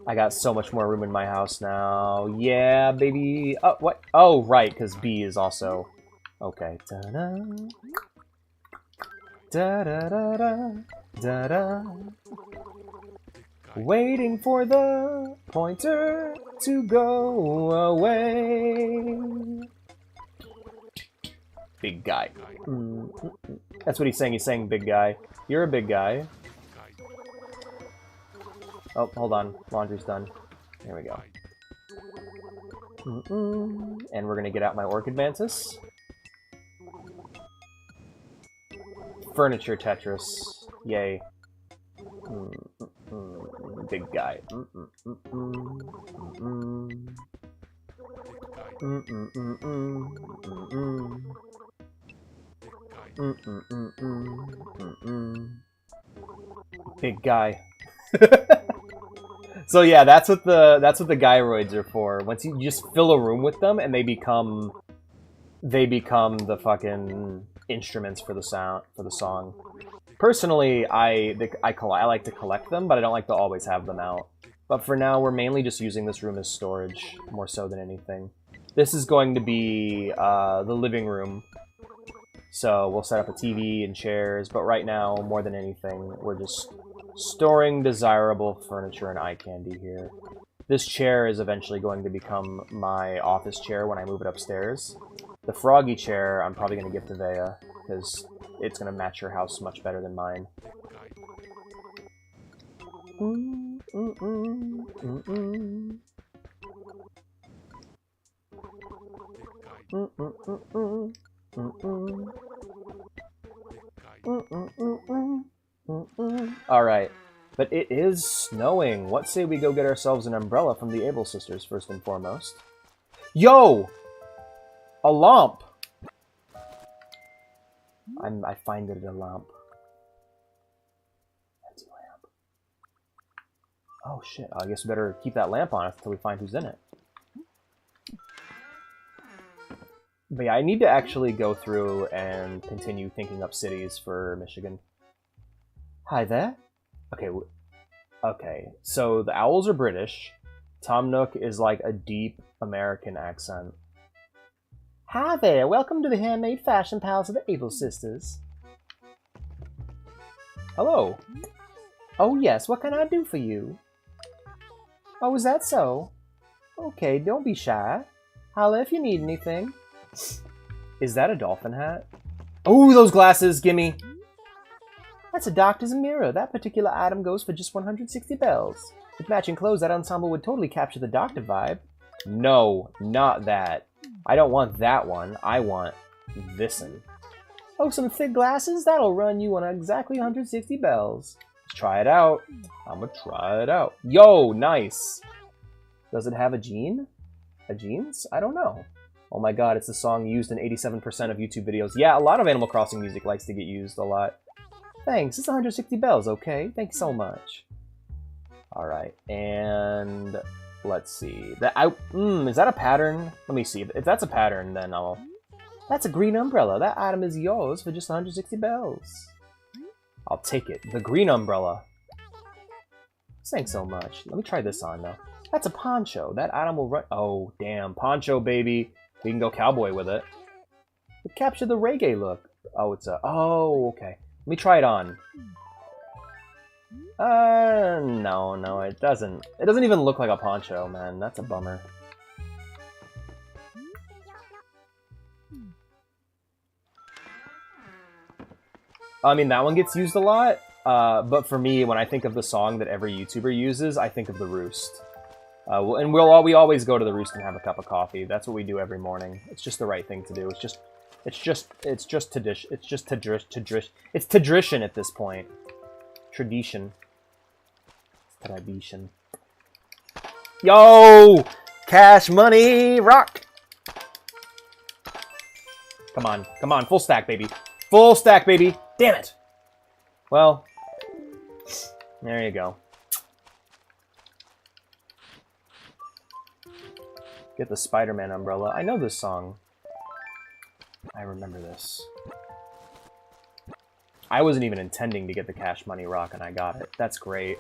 I got so much more room in my house now. Yeah, baby! Oh, what? Oh, right, because B is also... Okay. Da-da. Da-da-da-da. Da-da. Waiting for the pointer to go away. Big guy. That's what he's saying. He's saying big guy. You're a big guy. Oh, hold on. Laundry's done. There we go. And we're gonna get out my Orchid Mantis. Furniture Tetris. Yay. Big guy. Big guy. So yeah, that's what the gyroids are for. Once you just fill a room with them, and they become the fucking instruments for the song. Personally, I like to collect them, but I don't like to always have them out. But for now, we're mainly just using this room as storage, more so than anything. This is going to be the living room, so we'll set up a TV and chairs, but right now, more than anything, we're just storing desirable furniture and eye candy here. This chair is eventually going to become my office chair when I move it upstairs. The froggy chair, I'm probably going to give to Vea, because it's going to match her house much better than mine. Alright, but it is snowing. What say we go get ourselves an umbrella from the Able Sisters first and foremost? Yo! A lamp! I find it a lamp. Empty lamp. Oh shit, I guess we better keep that lamp on until we find who's in it. But yeah, I need to actually go through and continue thinking up cities for Michigan. Hi there. Okay, okay. So the Owls are British. Tom Nook is like a deep American accent. Hi there. Welcome to the Handmade Fashion Pals of the Able Sisters. Hello. Oh yes. What can I do for you? Oh, is that so? Okay, don't be shy. Holla if you need anything. Is that a dolphin hat? Oh, those glasses. Gimme. That's a doctor's mirror. That particular item goes for just 160 bells. With matching clothes, that ensemble would totally capture the doctor vibe. No, not that. I don't want that one. I want this'n. Oh, some thick glasses? That'll run you on exactly 160 bells. Let's try it out. I'm gonna try it out. Yo, nice. Does it have a gene? A jeans? I don't know. Oh my god, it's the song used in 87% of YouTube videos. Yeah, a lot of Animal Crossing music likes to get used a lot. Thanks, it's 160 bells, okay? Thanks so much. Alright, and let's see. Is that a pattern? Let me see. If that's a pattern, then I'll... That's a green umbrella. That item is yours for just 160 bells. I'll take it. The green umbrella. Thanks so much. Let me try this on, though. That's a poncho. That item will run... Oh, damn. Poncho, baby. We can go cowboy with it. It captured the reggae look. Oh, it's a... Oh, okay. Let me try it on. No, it doesn't. It doesn't even look like a poncho, man. That's a bummer. I mean, that one gets used a lot, but for me, when I think of the song that every YouTuber uses, I think of The Roost. And we always go to The Roost and have a cup of coffee. That's what we do every morning. It's just the right thing to do. It's just tradition at this point. Tradition. Tradition. Yo! Cash Money Rock! Come on, full stack, baby. Full stack, baby! Damn it! Well, there you go. Get the Spider-Man umbrella. I know this song. I remember this. I wasn't even intending to get the Cash Money Rock, and I got it. That's great.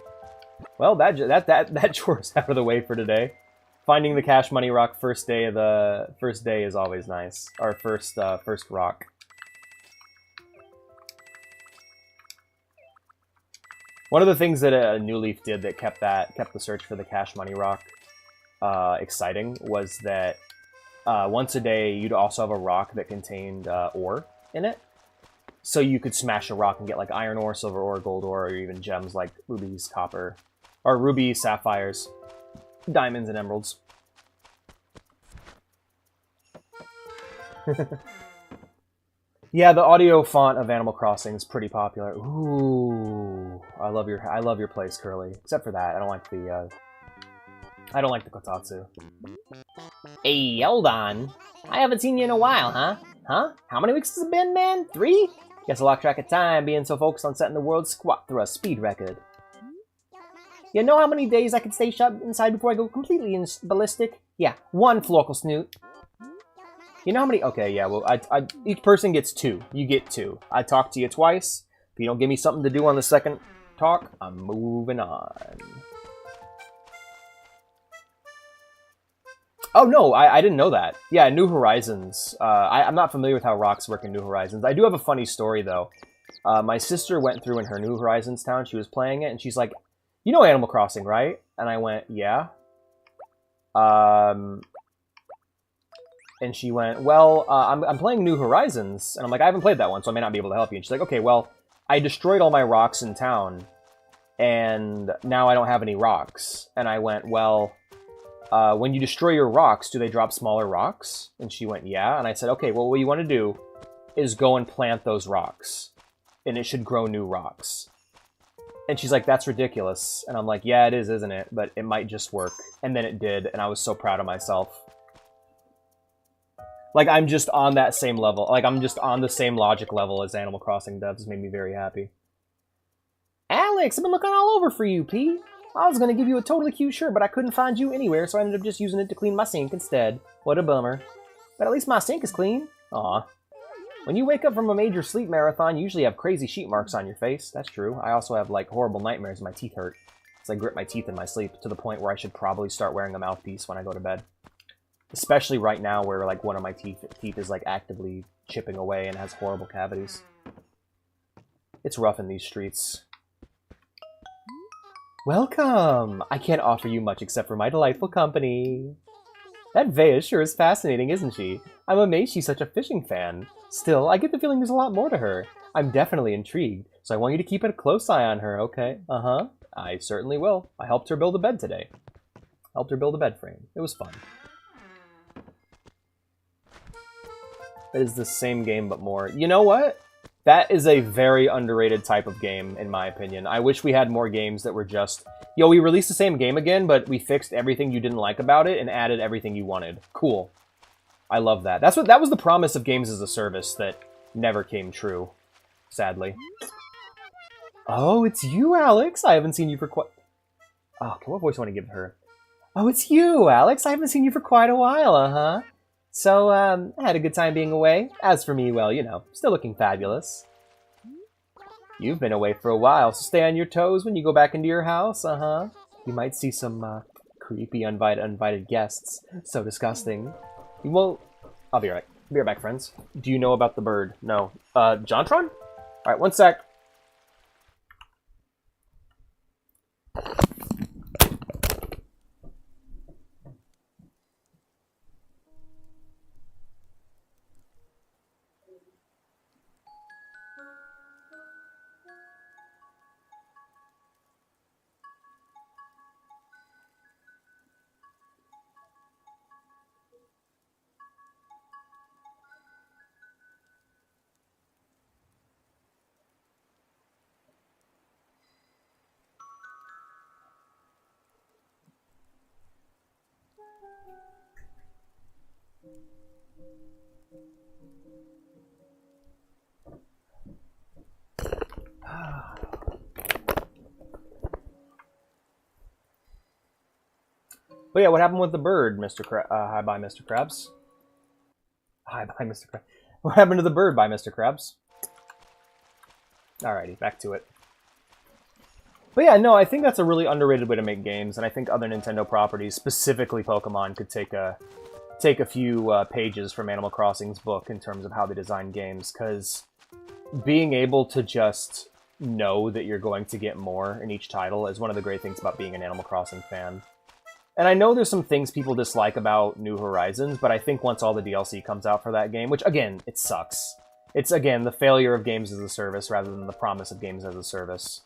Well, that chore's out of the way for today. Finding the Cash Money Rock first day is always nice. Our first rock. One of the things that New Leaf did that kept the search for the Cash Money Rock exciting was that once a day you'd also have a rock that contained ore in it. So you could smash a rock and get like iron ore, silver ore, gold ore, or even gems like rubies, copper, or rubies, sapphires, diamonds, and emeralds. Yeah, the audio font of Animal Crossing is pretty popular. Ooh, I love your place, Curly. Except for that, I don't like the Kotatsu. Hey, hold on. I haven't seen you in a while, huh? Huh? How many weeks has it been, man? 3? Guess I lost track of time being so focused on setting the world squat through a speed record. You know how many days I can stay shut inside before I go completely ballistic? Yeah, 1 Florkle Snoot. You know how many... Okay, yeah, well, each person gets 2. You get 2. I talked to you twice. If you don't give me something to do on the second talk, I'm moving on. Oh, no, I didn't know that. Yeah, New Horizons. I'm not familiar with how rocks work in New Horizons. I do have a funny story, though. My sister went through in her New Horizons town. She was playing it, and she's like, you know Animal Crossing, right? And I went, yeah. And she went, well, I'm playing New Horizons. And I'm like, I haven't played that one, so I may not be able to help you. And she's like, okay, well, I destroyed all my rocks in town, and now I don't have any rocks. And I went, well... when you destroy your rocks, do they drop smaller rocks? And she went, yeah. And I said, okay, well, what you want to do is go and plant those rocks. And it should grow new rocks. And she's like, that's ridiculous. And I'm like, yeah, it is, isn't it? But it might just work. And then it did, and I was so proud of myself. Like, I'm just on that same level. Like, I'm just on the same logic level as Animal Crossing devs. It's made me very happy. Alex, I've been looking all over for you, P. I was going to give you a totally cute shirt, but I couldn't find you anywhere, so I ended up just using it to clean my sink instead. What a bummer. But at least my sink is clean. Aw. When you wake up from a major sleep marathon, you usually have crazy sheet marks on your face. That's true. I also have, like, horrible nightmares and my teeth hurt. Because I grit my teeth in my sleep, to the point where I should probably start wearing a mouthpiece when I go to bed. Especially right now, where, like, one of my teeth is, like, actively chipping away and has horrible cavities. It's rough in these streets. Welcome! I can't offer you much except for my delightful company. That Vea sure is fascinating, isn't she? I'm amazed she's such a fishing fan. Still, I get the feeling there's a lot more to her. I'm definitely intrigued, so I want you to keep a close eye on her, okay? Uh-huh. I certainly will. I helped her build a bed today. Helped her build a bed frame. It was fun. It is the same game, but more. You know what? That is a very underrated type of game, in my opinion. I wish we had more games that were just, yo, we released the same game again, but we fixed everything you didn't like about it and added everything you wanted. Cool. I love that. That was the promise of games as a service that never came true, sadly. Oh, it's you, Alex. I haven't seen you for quite... Oh, okay, what voice do I want to give her? Oh, it's you, Alex. I haven't seen you for quite a while, uh-huh. So, I had a good time being away. As for me, well, you know, still looking fabulous. You've been away for a while, so stay on your toes when you go back into your house, uh-huh. You might see some, creepy uninvited guests. So disgusting. You won't... I'll be right back, friends. Do you know about the bird? No. Jontron? Alright, one sec. But yeah, what happened with the bird, Mr. Hi, bye, Mr. Krabs. Hi, bye, Mr. Krabs. What happened to the bird, by Mr. Krabs? Alrighty, back to it. But yeah, no, I think that's a really underrated way to make games, and I think other Nintendo properties, specifically Pokemon, could take a few pages from Animal Crossing's book in terms of how they design games, because being able to just know that you're going to get more in each title is one of the great things about being an Animal Crossing fan. And I know there's some things people dislike about New Horizons, but I think once all the DLC comes out for that game, which, again, it sucks. It's, again, the failure of games as a service rather than the promise of games as a service.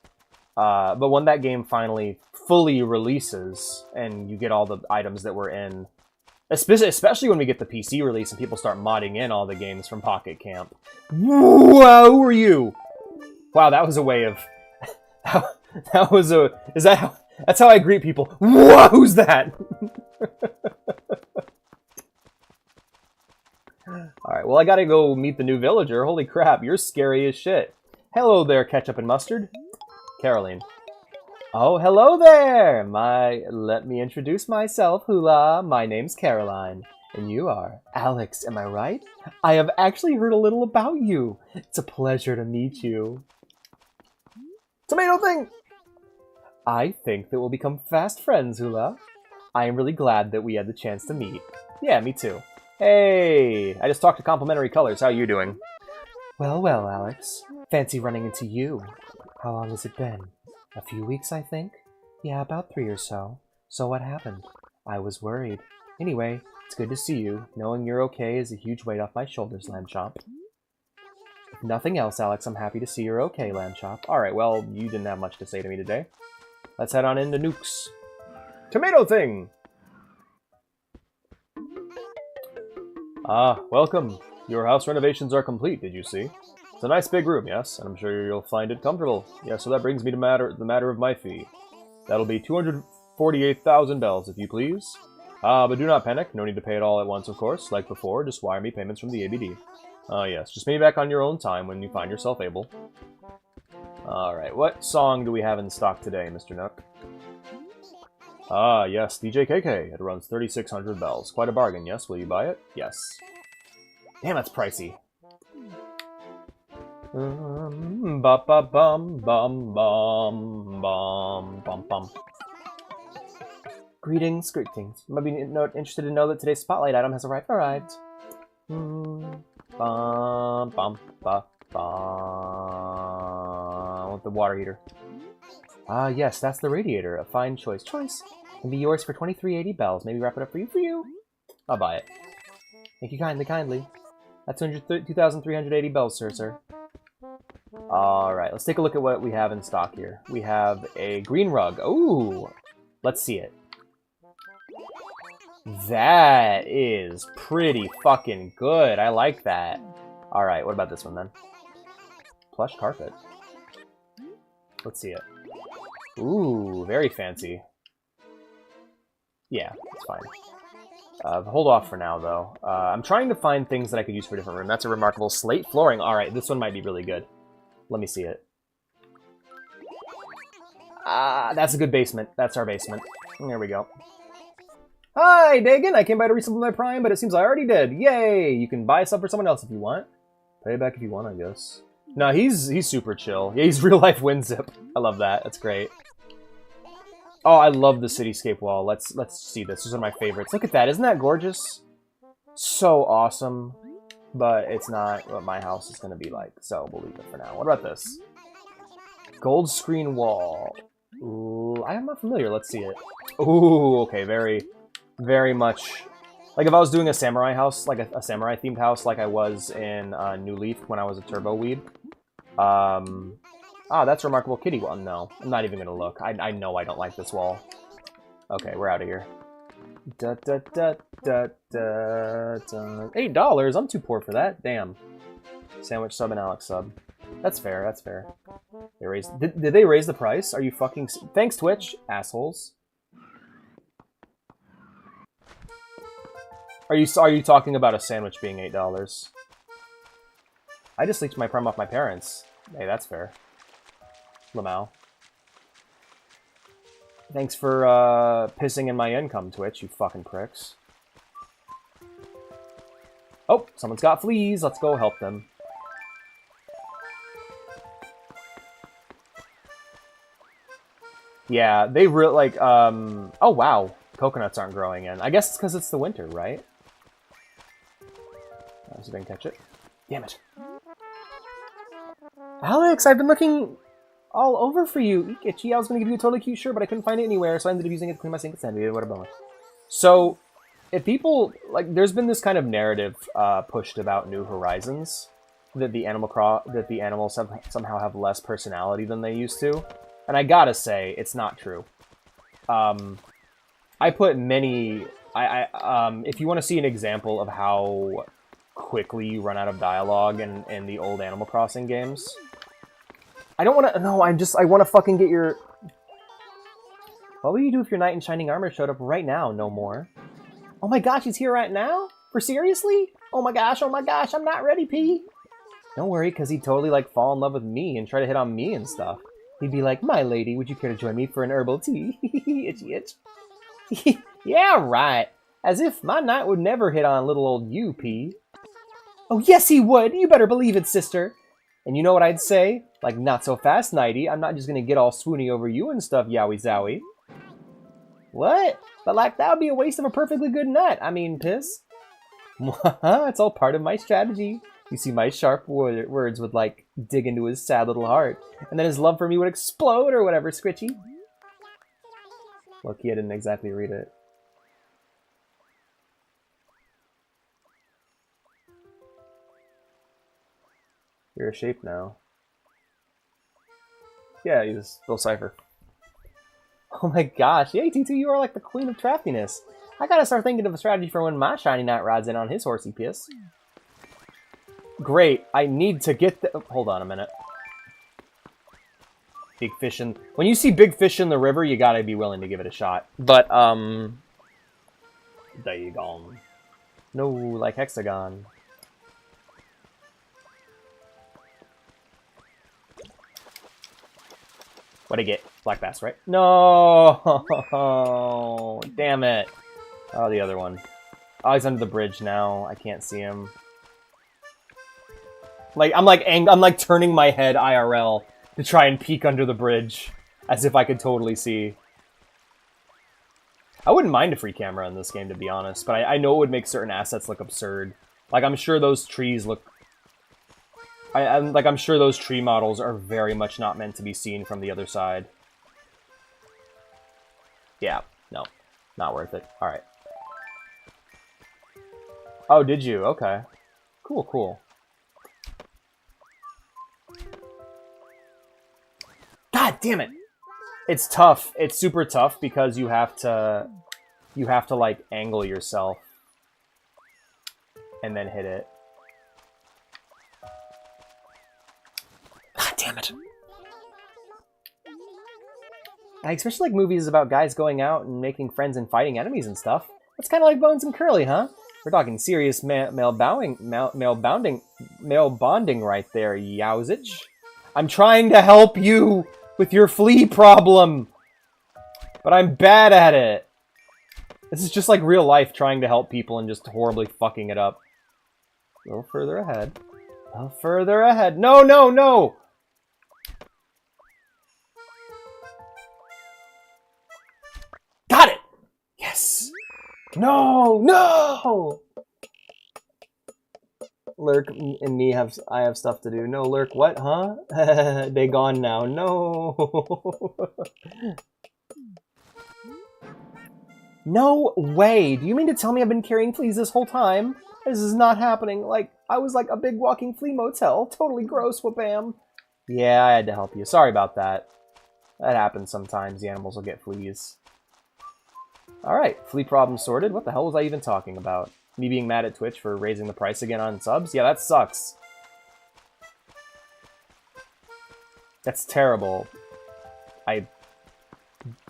But when that game finally fully releases, and you get all the items that were in... Especially when we get the PC release and people start modding in all the games from Pocket Camp. Whoa, who are you? Wow, that was a way of... that was a... Is that how... That's how I greet people. Whoa, who's that? Alright, well, I gotta go meet the new villager. Holy crap, you're scary as shit. Hello there, Ketchup and Mustard. Caroline. Oh, hello there! Let me introduce myself, Hula. My name's Caroline. And you are Alex, am I right? I have actually heard a little about you. It's a pleasure to meet you. Tomato thing! I think that we'll become fast friends, Hula. I am really glad that we had the chance to meet. Yeah, me too. Hey! I just talked to Complimentary Colors. How are you doing? Well, well, Alex. Fancy running into you. How long has it been? A few weeks, I think? Yeah, about 3 or so. So what happened? I was worried. Anyway, it's good to see you. Knowing you're okay is a huge weight off my shoulders, Lambchop. If nothing else, Alex, I'm happy to see you're okay, Lambchop. Alright, well, you didn't have much to say to me today. Let's head on into Nukes. Tomato thing! Ah, welcome. Your house renovations are complete, did you see? It's a nice big room, yes, and I'm sure you'll find it comfortable. Yes, so that brings me to the matter of my fee. That'll be 248,000 bells, if you please. But do not panic. No need to pay it all at once, of course. Like before, just wire me payments from the ABD. Yes, just pay me back on your own time when you find yourself able. Alright, what song do we have in stock today, Mr. Nook? Ah, yes, DJ KK. It runs 3,600 bells. Quite a bargain, yes? Will you buy it? Yes. Damn, that's pricey. Ba ba bum bum bum bum bum bum. Greetings. You might be interested to know that today's spotlight item has arrived. Bum bum ba bum. With the water heater. Ah, yes, that's the radiator. A fine choice. Can be yours for 2380 bells. Maybe wrap it up for you. I'll buy it. Thank you kindly. That's 2,380 bells, sir. Alright, let's take a look at what we have in stock here. We have a green rug. Ooh! Let's see it. That is pretty fucking good. I like that. Alright, what about this one then? Plush carpet. Let's see it. Ooh, very fancy. Yeah, it's fine. Hold off for now, though. I'm trying to find things that I could use for a different room. That's a remarkable slate flooring. Alright, this one might be really good. Let me see it. That's a good basement. That's our basement. There we go. Hi, Dagan! I came by to resupply my Prime, but it seems I already did. Yay! You can buy stuff for someone else if you want. Pay it back if you want, I guess. No, he's super chill. Yeah, he's real-life WinZip. I love that. That's great. Oh, I love the cityscape wall. Let's see this. This is one of my favorites. Look at that. Isn't that gorgeous? So awesome. But it's not what my house is going to be like, so we'll leave it for now. What about this? Gold screen wall. Ooh, I am not familiar. Let's see it. Ooh, okay. Very, very much... Like if I was doing a samurai house, like a samurai-themed house, like I was in New Leaf when I was a Turbo Weeb. That's a remarkable kitty one. No, I'm not even gonna look. I know I don't like this wall. Okay, we're out of here. $8? I'm too poor for that. Damn. Sandwich sub and Alex sub. That's fair. That's fair. They raised. Did they raise the price? Are you fucking? Thanks, Twitch, assholes. Are you talking about a sandwich being $8? I just leaked my Prime off my parents. Hey, that's fair. Lamau. Thanks for pissing in my income, Twitch, you fucking pricks. Oh, someone's got fleas. Let's go help them. Yeah, they really like. Oh wow, coconuts aren't growing in. I guess it's because it's the winter, right? So I didn't catch it. Damn it. Alex, I've been looking all over for you. Itchy, I was going to give you a totally cute shirt, but I couldn't find it anywhere, so I ended up using it to clean my sink and sand. What a bummer. So, if people, like, there's been this kind of narrative pushed about New Horizons, that the animals somehow have less personality than they used to. And I gotta say, it's not true. I put many... if you want to see an example of how quickly you run out of dialogue in the old Animal Crossing games... I don't want to... No, I want to fucking get your... What would you do if your knight in shining armor showed up right now? No more. Oh my gosh, he's here right now? For seriously? Oh my gosh, I'm not ready, P. Don't worry, because he'd totally, like, fall in love with me and try to hit on me and stuff. He'd be like, my lady, would you care to join me for an herbal tea? Itchy itch. Yeah, right. As if my knight would never hit on little old you, P. Oh, yes, he would. You better believe it, sister. And you know what I'd say? Like, not so fast, Nighty. I'm not just gonna get all swoony over you and stuff, yowie zowie. What? But, like, that would be a waste of a perfectly good nut. I mean, piss. It's all part of my strategy. You see, my sharp words would, like, dig into his sad little heart. And then his love for me would explode or whatever, Scritchy. Lucky I didn't exactly read it. You're a shape now. Yeah, he's Bill Cipher. Oh my gosh, yay, T2, you are like the queen of craftiness. I gotta start thinking of a strategy for when my shiny knight rides in on his horsey piss. Great, I need to get the... Hold on a minute. Big fish in... When you see big fish in the river, you gotta be willing to give it a shot. But, there you go. No, like Hexagon. What'd I get? Black bass, right? No! Damn it. Oh, the other one. Oh, he's under the bridge now. I can't see him. Like, I'm like turning my head IRL to try and peek under the bridge, as if I could totally see. I wouldn't mind a free camera in this game, to be honest, but I know it would make certain assets look absurd. Like, I'm sure those trees look... I'm sure those tree models are very much not meant to be seen from the other side. Yeah, no. Not worth it. Alright. Oh, did you? Okay. Cool, cool. God damn it! It's tough. It's super tough because you have to, like, angle yourself and then hit it. God damn it. I especially like movies about guys going out and making friends and fighting enemies and stuff. That's kind of like Bones and Curly, huh? We're talking serious male bonding right there, Yowzich. I'm trying to help you with your flea problem, but I'm bad at it. This is just like real life, trying to help people and just horribly fucking it up. A little further ahead. A little further ahead. No, no, no! Got it! Yes! No! No! Lurk and me I have stuff to do. No, Lurk, what, huh? They gone now. No! No way! Do you mean to tell me I've been carrying fleas this whole time? This is not happening. Like, I was like a big walking flea motel. Totally gross, wha-bam. Yeah, I had to help you. Sorry about that. That happens sometimes. The animals will get fleas. Alright, flea problem sorted. What the hell was I even talking about? Me being mad at Twitch for raising the price again on subs? Yeah, that sucks. That's terrible. I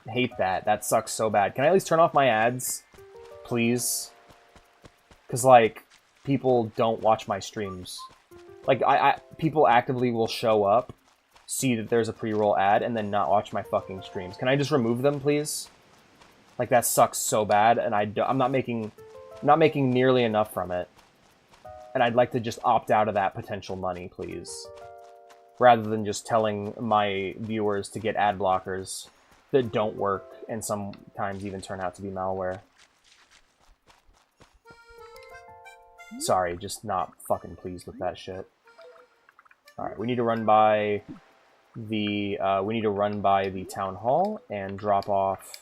hate that. That sucks so bad. Can I at least turn off my ads? Please? Because, like, people don't watch my streams. Like, people actively will show up, see that there's a pre-roll ad, and then not watch my fucking streams. Can I just remove them, please? Like, that sucks so bad, and I'm not making nearly enough from it. And I'd like to just opt out of that potential money, please. Rather than just telling my viewers to get ad blockers that don't work and sometimes even turn out to be malware. Sorry, just not fucking pleased with that shit. Alright, we need to run by we need to run by the town hall and drop off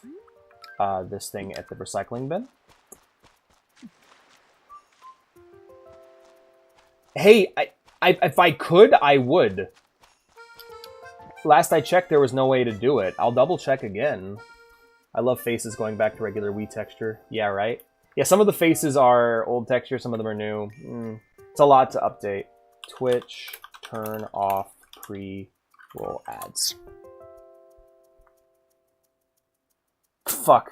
this thing at the recycling bin. Hey, if I could, I would. Last I checked, there was no way to do it. I'll double check again. I love faces going back to regular Wii texture. Yeah, right? Yeah, some of the faces are old texture, some of them are new. It's a lot to update. Twitch, turn off pre-roll ads. Fuck.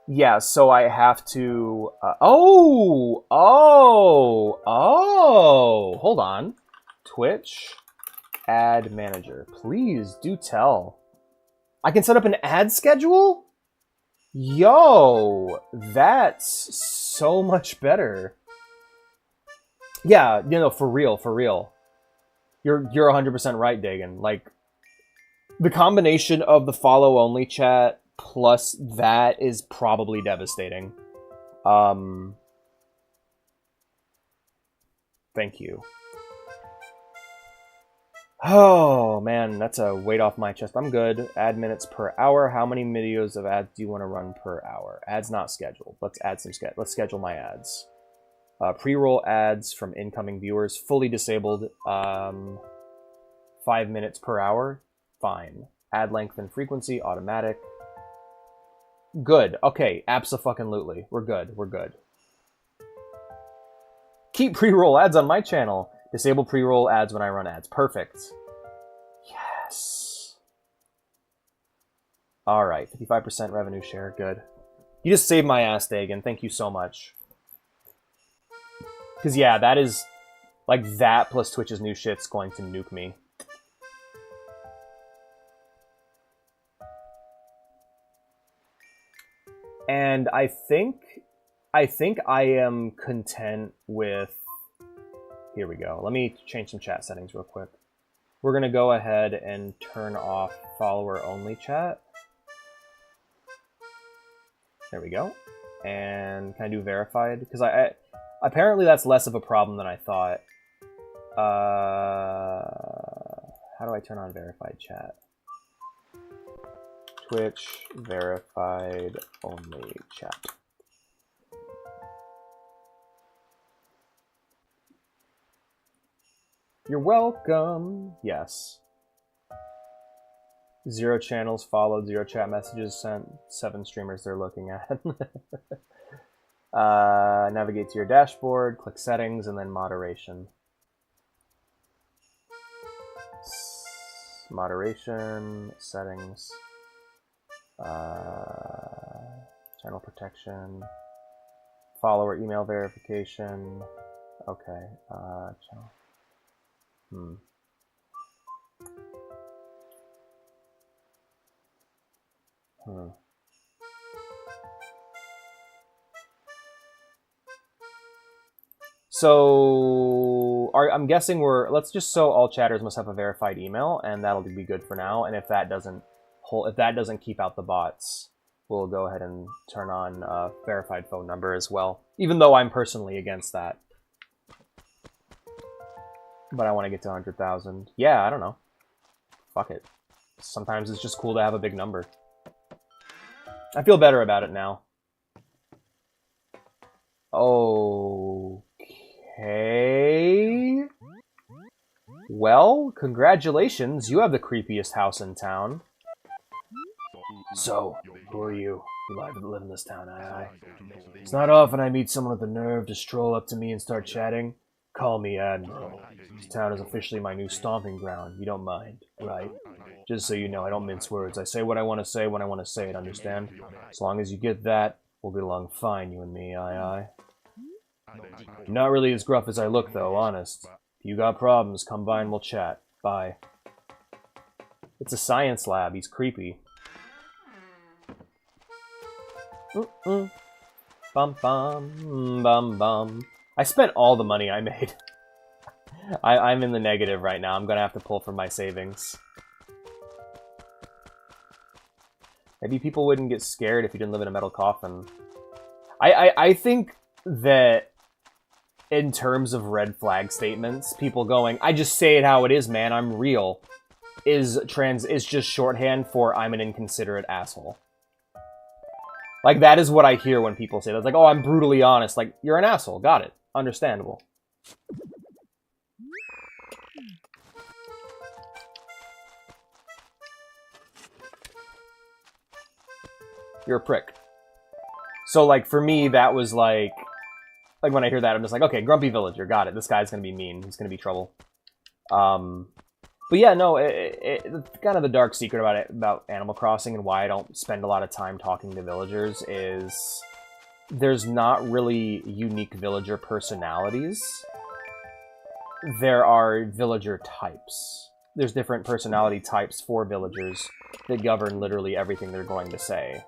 Yeah, so I have to... hold on. Twitch, ad manager. Please do tell. I can set up an ad schedule? Yo, that's so much better. Yeah, you know, for real, for real. You're 100% right, Dagan. Like, the combination of the follow-only chat plus that is probably devastating. Thank you. Oh, man, that's a weight off my chest. I'm good. Ad minutes per hour. How many videos of ads do you want to run per hour? Ads not scheduled. Let's add some let's schedule my ads. Pre-roll ads from incoming viewers. Fully disabled. 5 minutes per hour. Fine. Ad length and frequency. Automatic. Good. Okay, abso-fucking-lutely. We're good. We're good. Keep pre-roll ads on my channel. Disable pre-roll ads when I run ads. Perfect. Yes. Alright, 55% revenue share. Good. You just saved my ass, Dagan. Thank you so much. Because, yeah, that is... Like, that plus Twitch's new shit's going to nuke me. And I think I am content with... Here we go. Let me change some chat settings real quick. We're going to go ahead and turn off follower-only chat. There we go. And can I do verified? Because I apparently that's less of a problem than I thought. How do I turn on verified chat? Twitch verified only chat. You're welcome. Yes. 0 channels followed, 0 chat messages sent, 7 streamers they're looking at. Navigate to your dashboard, click settings, and then moderation. Moderation, settings, channel protection, follower email verification. Okay, channel. So, I'm guessing let's just so all chatters must have a verified email, and that'll be good for now. And if that doesn't keep out the bots, we'll go ahead and turn on a verified phone number as well. Even though I'm personally against that. But I want to get to 100,000. Yeah, I don't know. Fuck it. Sometimes it's just cool to have a big number. I feel better about it now. Okay. Well, congratulations. You have the creepiest house in town. So, who are you? You live in this town, aye? It's not often I meet someone with the nerve to stroll up to me and start chatting. Call me Admiral. This town is officially my new stomping ground. You don't mind, right? Just so you know, I don't mince words. I say what I want to say when I want to say it, understand? As long as you get that, we'll get along fine, you and me, aye? I'm not really as gruff as I look, though, honest. If you got problems, come by and we'll chat. Bye. It's a science lab. He's creepy. Bum bum, bum bum. I spent all the money I made. I'm in the negative right now. I'm gonna have to pull from my savings. Maybe people wouldn't get scared if you didn't live in a metal coffin. I think that in terms of red flag statements, people going, I just say it how it is, man, I'm real, is just shorthand for I'm an inconsiderate asshole. Like, that is what I hear when people say that. It's like, oh, I'm brutally honest. Like, you're an asshole. Got it. Understandable. You're a prick. So, like, for me, that was like when I hear that, I'm just like, okay, grumpy villager, got it. This guy's gonna be mean. He's gonna be trouble. But yeah, no, kind of the dark secret about Animal Crossing and why I don't spend a lot of time talking to villagers is there's not really unique villager personalities. There are villager types. There's different personality types for villagers that govern literally everything they're going to say.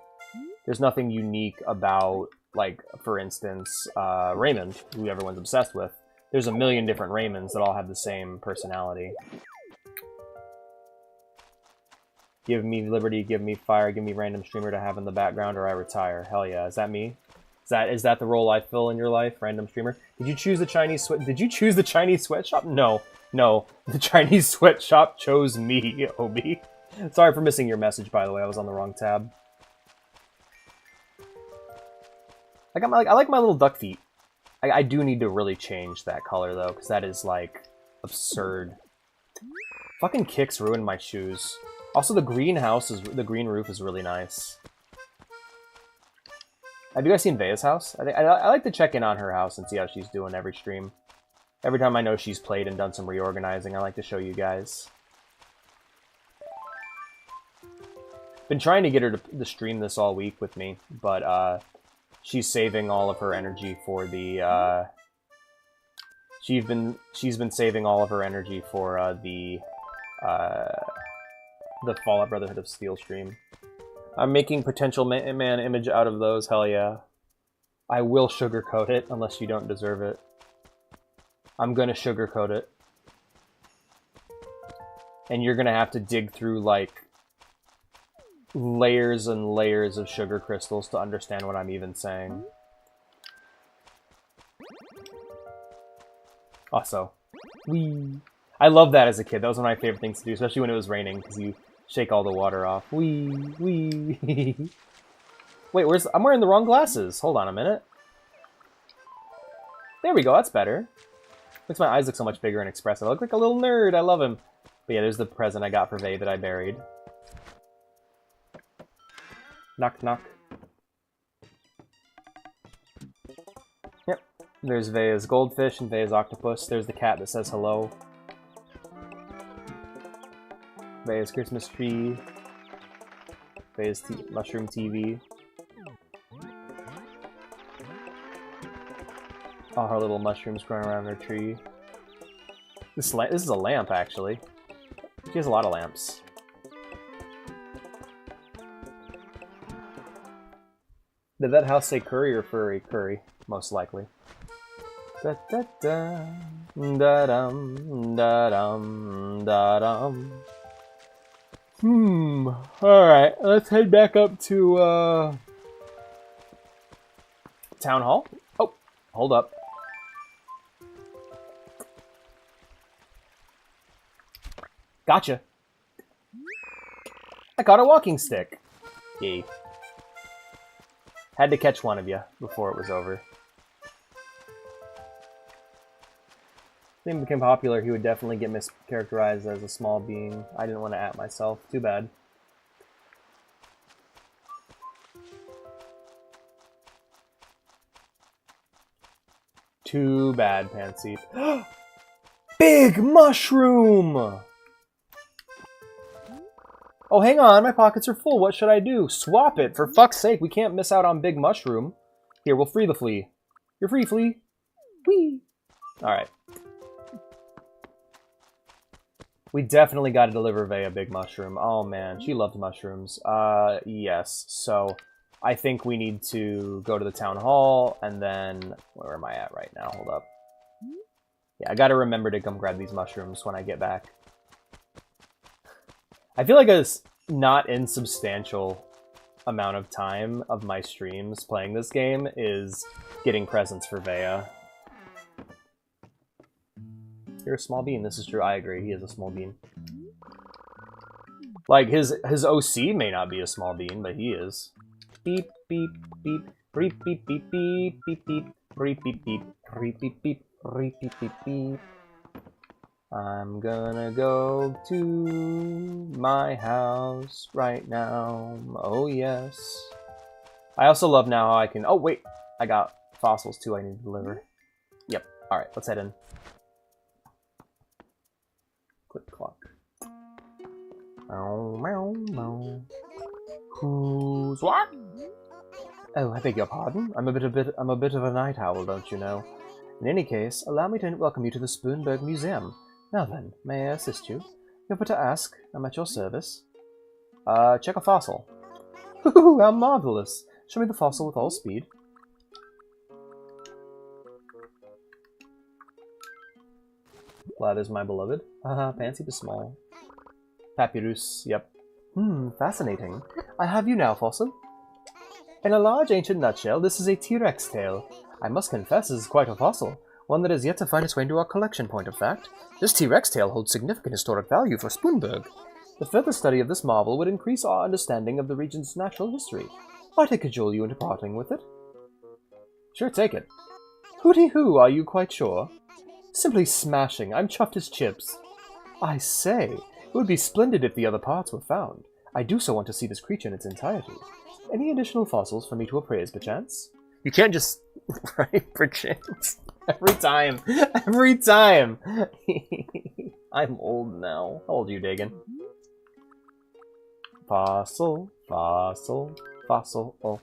There's nothing unique about, like, for instance, Raymond, who everyone's obsessed with. There's a million different Raymonds that all have the same personality. Give me liberty, give me fire, give me random streamer to have in the background, or I retire. Hell yeah, is that me? Is that the role I fill in your life, random streamer? Did you choose the Chinese Did you choose the Chinese sweatshop? No, the Chinese sweatshop chose me, Obi. Sorry for missing your message, by the way. I was on the wrong tab. I like my little duck feet. I do need to really change that color though, because that is like absurd. Fucking kicks ruined my shoes. Also, the green roof is really nice. Have you guys seen Vea's house? I like to check in on her house and see how she's doing every stream. Every time I know she's played and done some reorganizing, I like to show you guys. Been trying to get her to stream this all week with me, but she's saving all of her energy for the she's been saving all of her energy for the Fallout Brotherhood of Steel stream. I'm making potential man image out of those, hell yeah. I will sugarcoat it, unless you don't deserve it. I'm gonna sugarcoat it. And you're gonna have to dig through, like, layers and layers of sugar crystals to understand what I'm even saying. Also, whee! I love that as a kid. That was one of my favorite things to do, especially when it was raining, because you shake all the water off. Wee, wee. Wait, I'm wearing the wrong glasses. Hold on a minute. There we go, that's better. Makes my eyes look so much bigger and expressive. I look like a little nerd, I love him. But yeah, there's the present I got for Vay that I buried. Knock, knock. Yep, there's Vea's goldfish and Vea's octopus. There's the cat that says hello. Vea's Christmas tree. Vea's mushroom TV. All her little mushrooms growing around her tree. This is a lamp, actually. She has a lot of lamps. Did that house say curry or furry? Curry, most likely. Da da da da dum da dum da dum. Alright, let's head back up to, Town Hall? Oh, hold up. Gotcha. I got a walking stick. Yay. Had to catch one of you before it was over. If he became popular, he would definitely get mischaracterized as a small being. I didn't want to at myself. Too bad. Too bad, Pansy. Big mushroom! Oh, hang on, my pockets are full. What should I do? Swap it, for fuck's sake. We can't miss out on big mushroom. Here, we'll free the flea. You're free, flea. Whee! Alright. We definitely got to deliver Vay a big mushroom. Oh man, she loved mushrooms. Yes. So, I think we need to go to the town hall, and then... Where am I at right now? Hold up. Yeah, I gotta remember to come grab these mushrooms when I get back. I feel like a not insubstantial amount of time of my streams playing this game is getting presents for Vea. You're a small bean. This is true. I agree. He is a small bean. Like, his OC may not be a small bean, but he is. Beep, beep, beep. Beep, beep, beep, beep, beep, beep. Beep, beep, beep. Beep, beep, beep. Beep, beep, beep, beep. I'm gonna go to my house right now. Oh, yes. I also love now how I can... Oh, wait. I got fossils, too, I need to deliver. Yep. Alright, let's head in. Click clock. Meow, meow, meow. Who's what? Oh, I beg your pardon. I'm a bit of a night owl, don't you know? In any case, allow me to welcome you to the Spoonberg Museum. Now then, may I assist you? You're but to ask. I'm at your service. Check a fossil. Ooh, how marvelous! Show me the fossil with all speed. That is my beloved. Haha, fancy but small. Papyrus, yep. Fascinating. I have you now, fossil. In a large ancient nutshell, this is a T-Rex tail. I must confess this is quite a fossil, one that has yet to find its way into our collection, point of fact. This T-Rex tail holds significant historic value for Spoonberg. The further study of this marvel would increase our understanding of the region's natural history. Might I cajole you into parting with it? Sure, take it. Hooty-hoo, are you quite sure? Simply smashing. I'm chuffed as chips. I say, it would be splendid if the other parts were found. I do so want to see this creature in its entirety. Any additional fossils for me to appraise, perchance? You can't just... right, perchance. Every time. Every time! I'm old now. How old are you, Dagan? Fossil, fossil, fossil. Oh.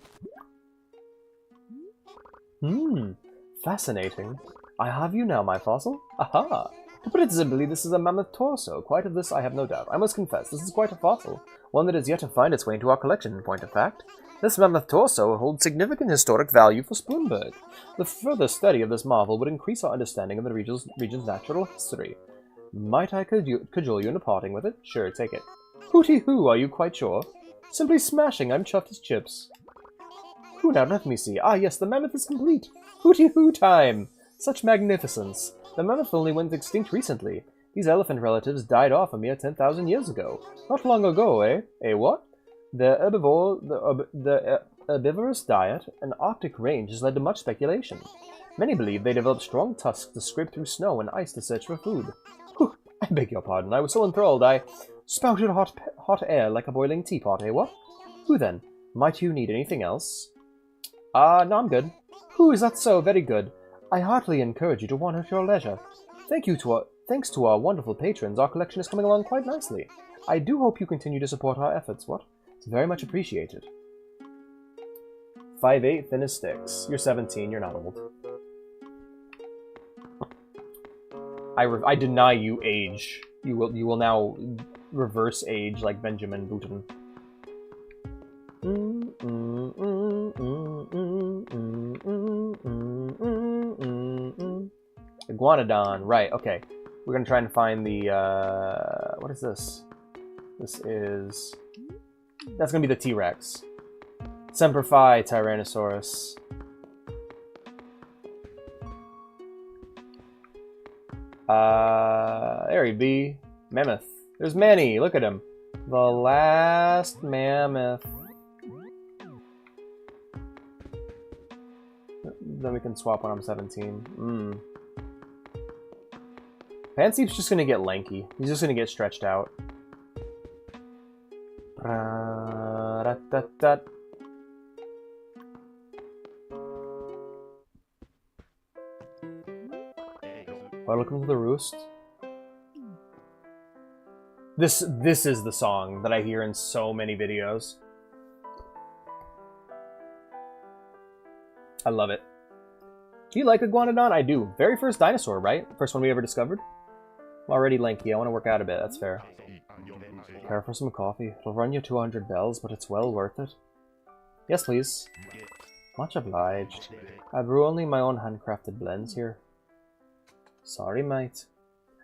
Fascinating. I have you now, my fossil. Aha! To put it simply, this is a mammoth torso. Quite of this I have no doubt. I must confess, this is quite a fossil. One that is yet to find its way into our collection, in point of fact. This mammoth torso holds significant historic value for Spoonberg. The further study of this marvel would increase our understanding of the region's natural history. Might I cajole you into parting with it? Sure, take it. Hooty-hoo, are you quite sure? Simply smashing, I'm chuffed as chips. Who now, let me see. Ah, yes, the mammoth is complete. Hooty-hoo time! Such magnificence. The mammoth only went extinct recently. These elephant relatives died off a mere 10,000 years ago. Not long ago, eh? Eh, what? The herbivorous diet and Arctic range has led to much speculation. Many believe they developed strong tusks to scrape through snow and ice to search for food. Whew, I beg your pardon, I was so enthralled I spouted hot air like a boiling teapot, eh, what? Who then? Might you need anything else? No, I'm good. Who, is that so? Very good. I heartily encourage you to wander at your leisure. Thanks to our wonderful patrons, our collection is coming along quite nicely. I do hope you continue to support our efforts, what? It's very much appreciated. 5'8", thin as sticks. You're 17, you're not old. I deny you age. You will now reverse age like Benjamin Button. Iguanodon, right, okay. We're gonna try and find the, what is this? This is... That's gonna be the T-Rex. Semper Fi, Tyrannosaurus. There he'd be. Mammoth. There's Manny, look at him. The last mammoth. Then we can swap when I'm 17. Panseep's just gonna get lanky. He's just gonna get stretched out. Welcome to the roost. This is the song that I hear in so many videos. I love it. Do you like Iguanodon? I do. Very first dinosaur, right? First one we ever discovered? I'm already lanky. I want to work out a bit. That's fair. Care for some coffee? It'll run you 200 bells, but it's well worth it. Yes, please. Much obliged. I brew only my own handcrafted blends here. Sorry, mate.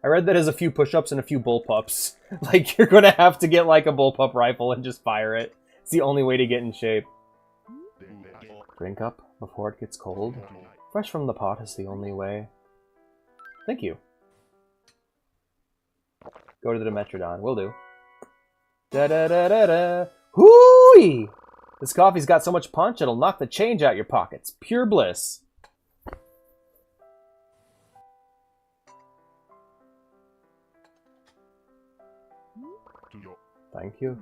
I read that as a few push-ups and a few bullpups. Like, you're gonna have to get, like, a bullpup rifle and just fire it. It's the only way to get in shape. Drink up before it gets cold. Fresh from the pot is the only way. Thank you. Go to the Dimetrodon. Will do. Da-da-da-da-da. Hoo-wee! This coffee's got so much punch, it'll knock the change out your pockets. Pure bliss. Thank you.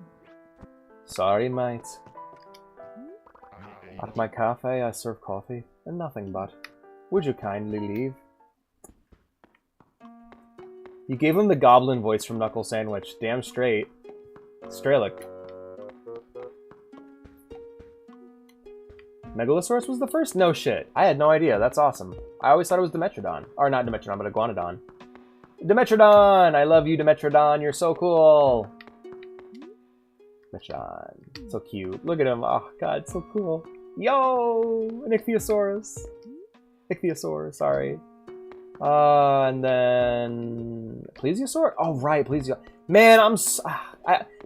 Sorry, mate. At my cafe, I serve coffee and nothing but. Would you kindly leave? You gave him the goblin voice from Knuckle Sandwich. Damn straight. Strelick. Megalosaurus was the first? No shit. I had no idea. That's awesome. I always thought it was Dimetrodon. Or not Dimetrodon, but Iguanodon. Dimetrodon! I love you, Dimetrodon. You're so cool. Dimetrodon. So cute. Look at him. Oh, God, so cool. Yo! An Ichthyosaurus. Ichthyosaur, sorry. And then... Plesiosaur? Oh, right, Plesio. Man,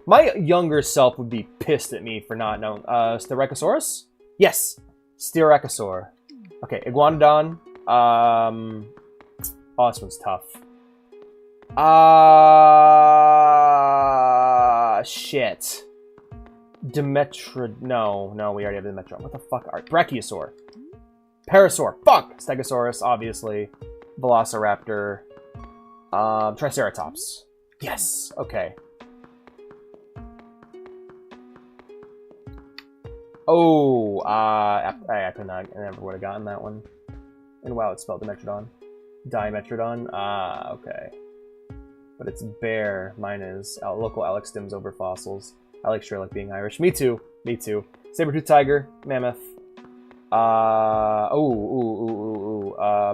my younger self would be pissed at me for not knowing. Styracosaurus? Yes! Styracosaur. Okay, Iguanodon. Oh, this one's tough. Shit. No, we already have Dimetrodon. What the fuck are... Brachiosaur. Parasaur. Fuck! Stegosaurus, obviously. Velociraptor. Triceratops. Yes! Okay. Oh, I could not. I never would have gotten that one. And wow, it's spelled Dimetrodon. Dimetrodon. Okay. But it's bear. Mine is local Alex Stims over fossils. I like Strelick being Irish. Me too. Me too. Saber-tooth tiger. Mammoth.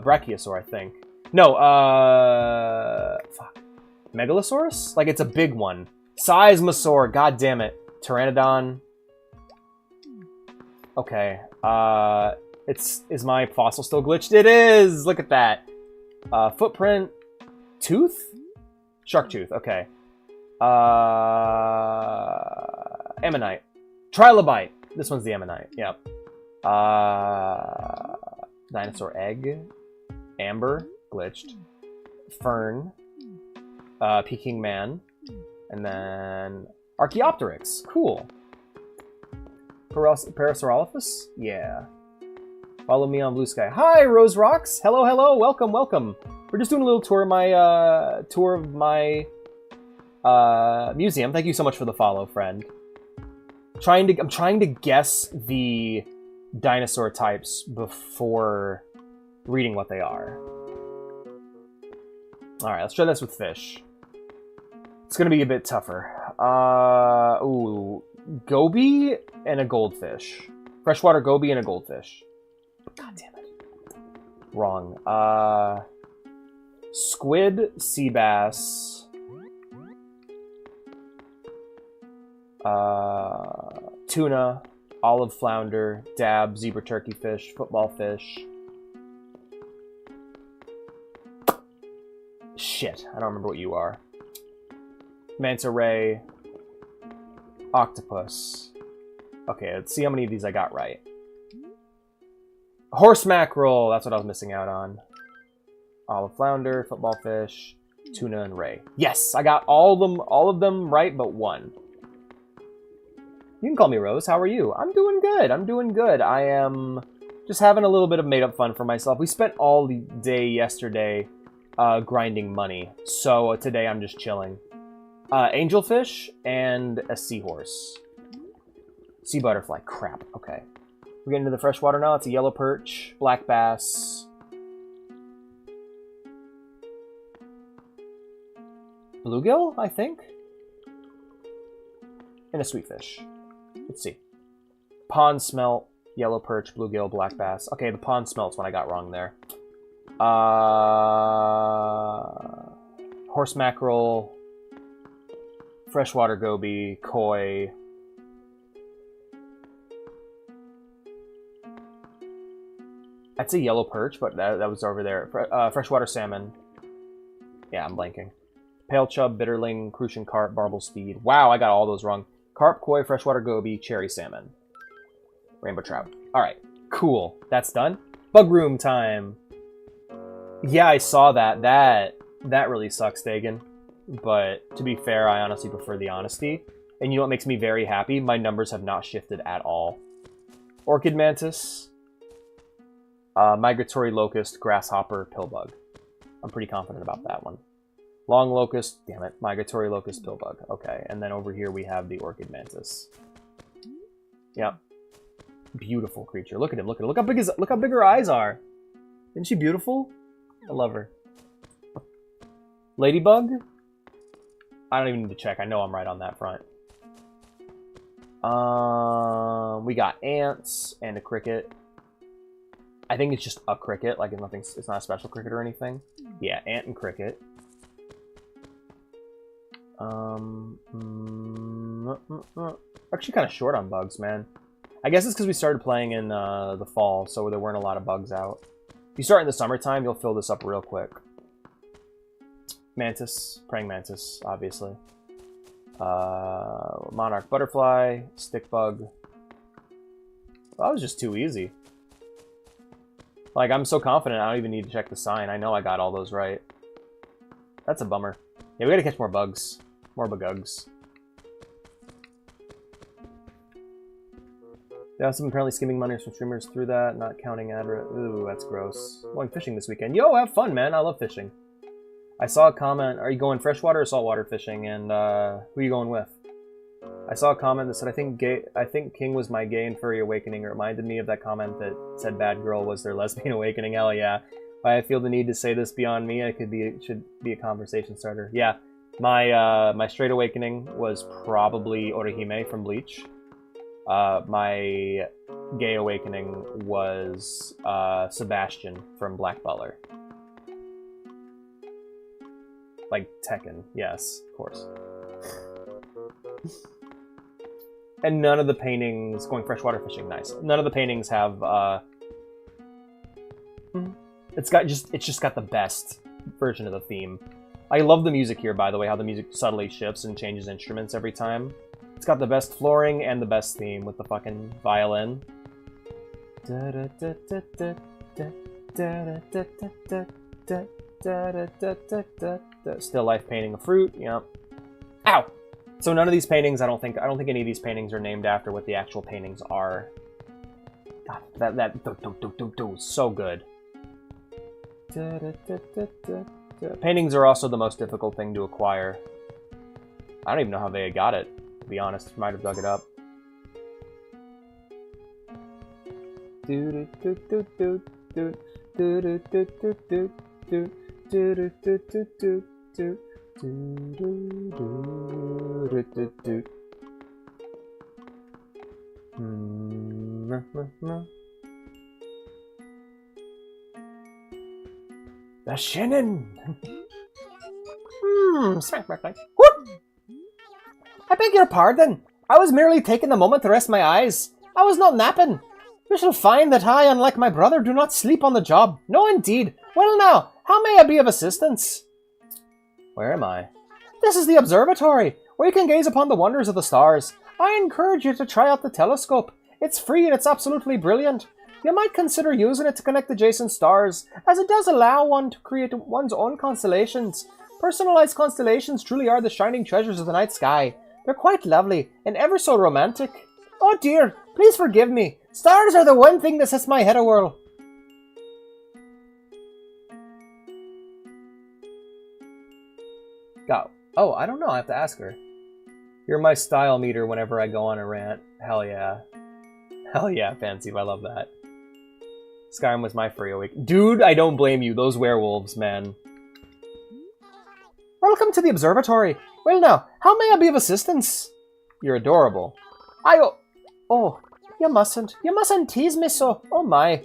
Brachiosaur, I think. No, fuck. Megalosaurus? Like, it's a big one. Seismosaur, god damn it. Pteranodon. Okay. Is my fossil still glitched? It is! Look at that. Footprint. Tooth? Shark tooth, okay. Ammonite. Trilobite. This one's the Ammonite, yep. Dinosaur egg. Amber. Glitched. Fern. Peking man. And then... Archaeopteryx. Cool. Parasaurolophus? Yeah. Follow me on Blue Sky. Hi, Rose Rocks! Hello, hello! Welcome, welcome! We're just doing a little tour of my... museum. Thank you so much for the follow, friend. I'm trying to guess the dinosaur types before reading what they are. Alright, let's try this with fish. It's gonna be a bit tougher. Goby and a goldfish. Freshwater goby and a goldfish. God damn it. Wrong. Squid, sea bass. Tuna, olive flounder, dab, zebra turkey fish, football fish. Shit, I don't remember what you are. Manta ray, octopus. Okay, let's see how many of these I got right. Horse mackerel, that's what I was missing out on. Olive flounder, football fish, tuna, and ray. Yes, I got all of them right, but one. You can call me Rose. How are you? I'm doing good. I'm doing good. I am just having a little bit of made-up fun for myself. We spent all the day yesterday grinding money, so today I'm just chilling. Angelfish and a seahorse. Sea butterfly. Crap. Okay. We're getting to the freshwater now. It's a yellow perch, black bass, bluegill, I think, and a sweetfish. Let's see. Pond smelt, yellow perch, bluegill, black bass. Okay, the pond smelt's what I got wrong there. Horse mackerel, freshwater goby, koi. I'd say yellow perch, but that was over there. Freshwater salmon. Yeah, I'm blanking. Pale chub, bitterling, crucian carp, barbel steed. Wow, I got all those wrong. Carp, koi, freshwater goby, cherry salmon. Rainbow trout. Alright, cool. That's done. Bug room time. Yeah, I saw that. That really sucks, Dagan. But to be fair, I honestly prefer the honesty. And you know what makes me very happy? My numbers have not shifted at all. Orchid mantis. Migratory locust, grasshopper, pillbug. I'm pretty confident about that one. Long locust, damn it. Migratory locust, pillbug. Okay, and then over here we have the orchid mantis. Yep. Beautiful creature. Look at him. Look at him. Look how big her eyes are. Isn't she beautiful? I love her. Ladybug? I don't even need to check. I know I'm right on that front. We got ants and a cricket. I think it's just a cricket. Like it's not a special cricket or anything. Yeah, ant and cricket. Actually, kind of short on bugs, man. I guess it's because we started playing in the fall, so there weren't a lot of bugs out. If you start in the summertime, you'll fill this up real quick. Mantis, praying mantis, obviously. Monarch butterfly, stick bug. That was just too easy. Like, I'm so confident I don't even need to check the sign. I know I got all those right. That's a bummer. Yeah, we gotta catch more bugs. More bugugs. Yeah, some apparently skimming money from streamers through that, not counting ad. Ooh, that's gross. Going fishing this weekend. Yo, have fun, man. I love fishing. I saw a comment. Are you going freshwater or saltwater fishing? And who are you going with? I saw a comment that said, I think King was my gay and furry awakening. It reminded me of that comment that said Bad Girl was their lesbian awakening. Hell yeah. Why I feel the need to say this beyond me. It should be a conversation starter. Yeah, my straight awakening was probably Orihime from Bleach. My gay awakening was Sebastian from Black Butler. Like Tekken, yes, of course. And none of the paintings, going freshwater fishing, nice. None of the paintings have, it's just got the best version of the theme. I love the music here, by the way, how the music subtly shifts and changes instruments every time. It's got the best flooring and the best theme with the fucking violin. Still life painting a fruit, yep. Ow! So none of these paintings, I don't think any of these paintings are named after what the actual paintings are. God, that is so good. Paintings are also the most difficult thing to acquire. I don't even know how they got it, to be honest. Might have dug it up. The Shannon! Smack, back, whoop! I beg your pardon. I was merely taking a moment to rest my eyes. I was not napping. You shall find that I, unlike my brother, do not sleep on the job. No, indeed. Well now, how may I be of assistance? Where am I? This is the observatory, where you can gaze upon the wonders of the stars. I encourage you to try out the telescope. It's free and it's absolutely brilliant. You might consider using it to connect adjacent stars, as it does allow one to create one's own constellations. Personalized constellations truly are the shining treasures of the night sky. They're quite lovely and ever so romantic. Oh dear, please forgive me. Stars are the one thing that sets my head a-whirl. Go. Oh, I don't know. I have to ask her. You're my style meter whenever I go on a rant. Hell yeah. Hell yeah, Fancy. I love that. Skyrim was my free awake. Dude, I don't blame you. Those werewolves, man. Welcome to the observatory. Well now, how may I be of assistance? You're adorable. Oh, you mustn't tease me so. Oh my.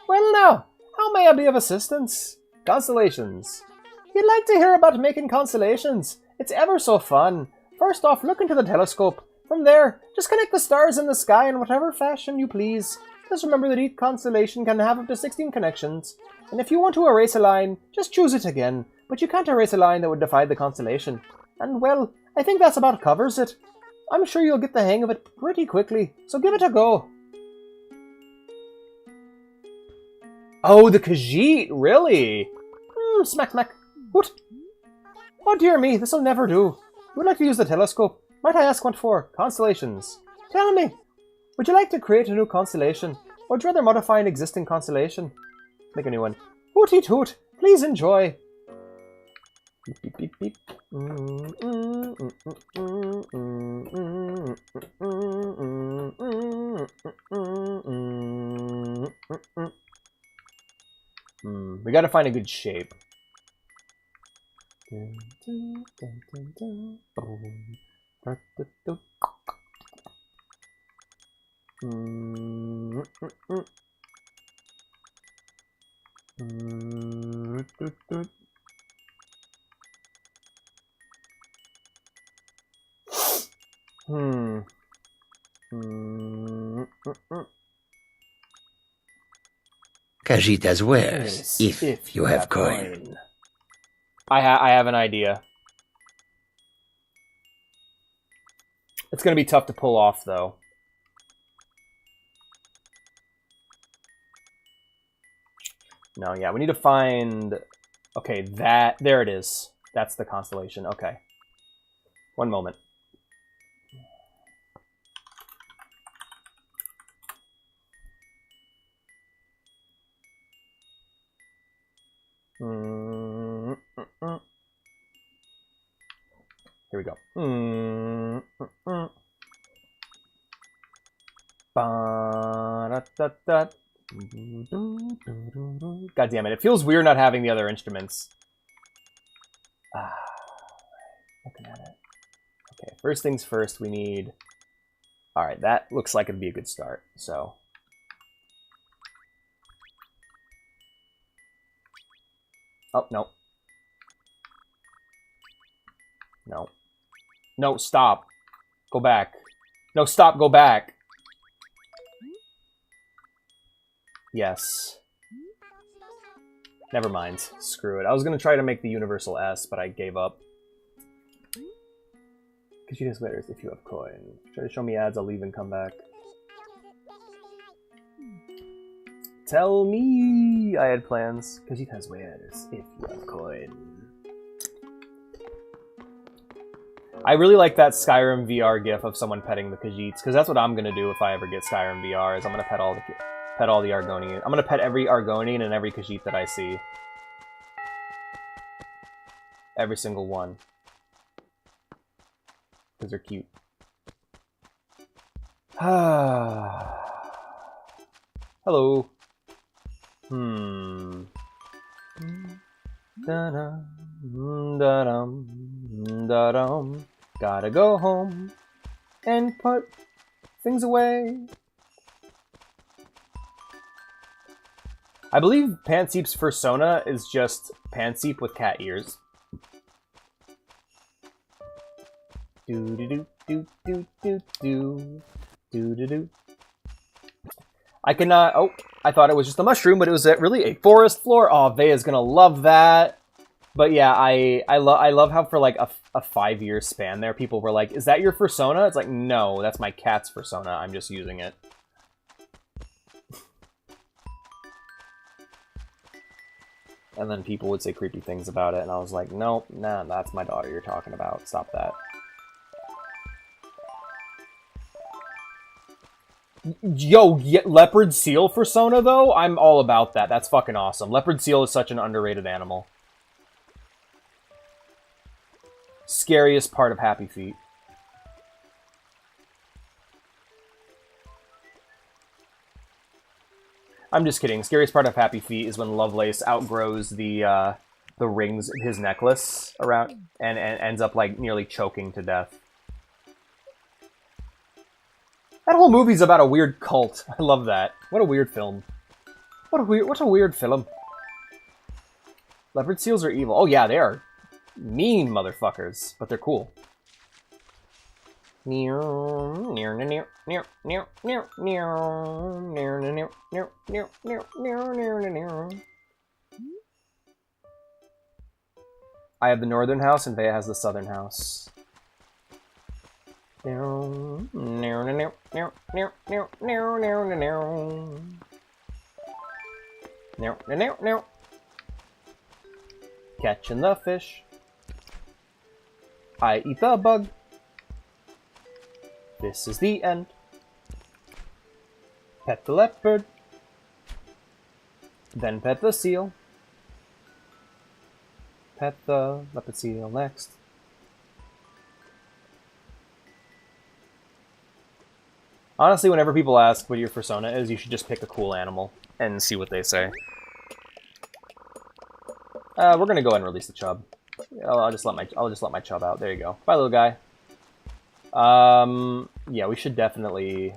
Well now, how may I be of assistance? Constellations. You'd like to hear about making constellations? It's ever so fun. First off, look into the telescope. From there, just connect the stars in the sky in whatever fashion you please. Just remember that each constellation can have up to 16 connections. And if you want to erase a line, just choose it again. But you can't erase a line that would defy the constellation. And well, I think that's about covers it. I'm sure you'll get the hang of it pretty quickly, so give it a go. Oh, the Khajiit, really? Smack, smack. What? Oh dear me, this'll never do. You would like to use the telescope? Might I ask what for? Constellations. Tell me, would you like to create a new constellation, or would you rather modify an existing constellation? Make a new one. Hooty toot, please enjoy. Beep, beep, beep, beep. We gotta find a good shape. Khajiit has wares, if you have coin. I have an idea. It's gonna be tough to pull off, though. No, yeah, we need to find... Okay, there it is. That's the constellation. Okay. One moment. Here we go. God damn it. It feels weird not having the other instruments. Looking at it. Okay, first things first, we need... Alright, that looks like it'd be a good start, so... Oh, no. No. No, stop. Go back. No, stop, go back. Yes. Never mind. Screw it. I was going to try to make the universal S, but I gave up. Because you just letters if you have coin. Try to show me ads, I'll leave and come back. Tell me I had plans. Because it has wares if you have coin. I really like that Skyrim VR gif of someone petting the Khajiits, because that's what I'm going to do if I ever get Skyrim VR, is I'm going to pet all the Argonians. I'm going to pet every Argonian and every Khajiit that I see. Every single one. Because they're cute. Hello. Da-dum. Gotta go home and put things away. I believe Panseep's persona is just Panseep with cat ears. Do do do do do do do do do do. I cannot. Oh, I thought it was just a mushroom, but it was really a forest floor. Oh, Vea's gonna love that. But yeah, I love how for like a 5-year span there, people were like, "Is that your persona?" It's like, no, that's my cat's persona. I'm just using it. And then people would say creepy things about it, and I was like, nope, nah, that's my daughter you're talking about. Stop that. Yo, leopard seal persona, though? I'm all about that. That's fucking awesome. Leopard seal is such an underrated animal. Scariest part of Happy Feet. I'm just kidding. Scariest part of Happy Feet is when Lovelace outgrows the rings in his necklace around and ends up like nearly choking to death. That whole movie's about a weird cult. I love that. What a weird film. What a weird film. Leopard seals are evil. Oh yeah, they are mean motherfuckers, but they're cool. I have the northern house and Vea has the southern house. Catching the fish. I eat the bug. This is the end. Pet the leopard. Then pet the seal. Pet the leopard seal next. Honestly, whenever people ask what your persona is, you should just pick a cool animal and see what they say. We're gonna go ahead and release the chub. I'll just let my chub out. There you go. Bye, little guy. Yeah, we should definitely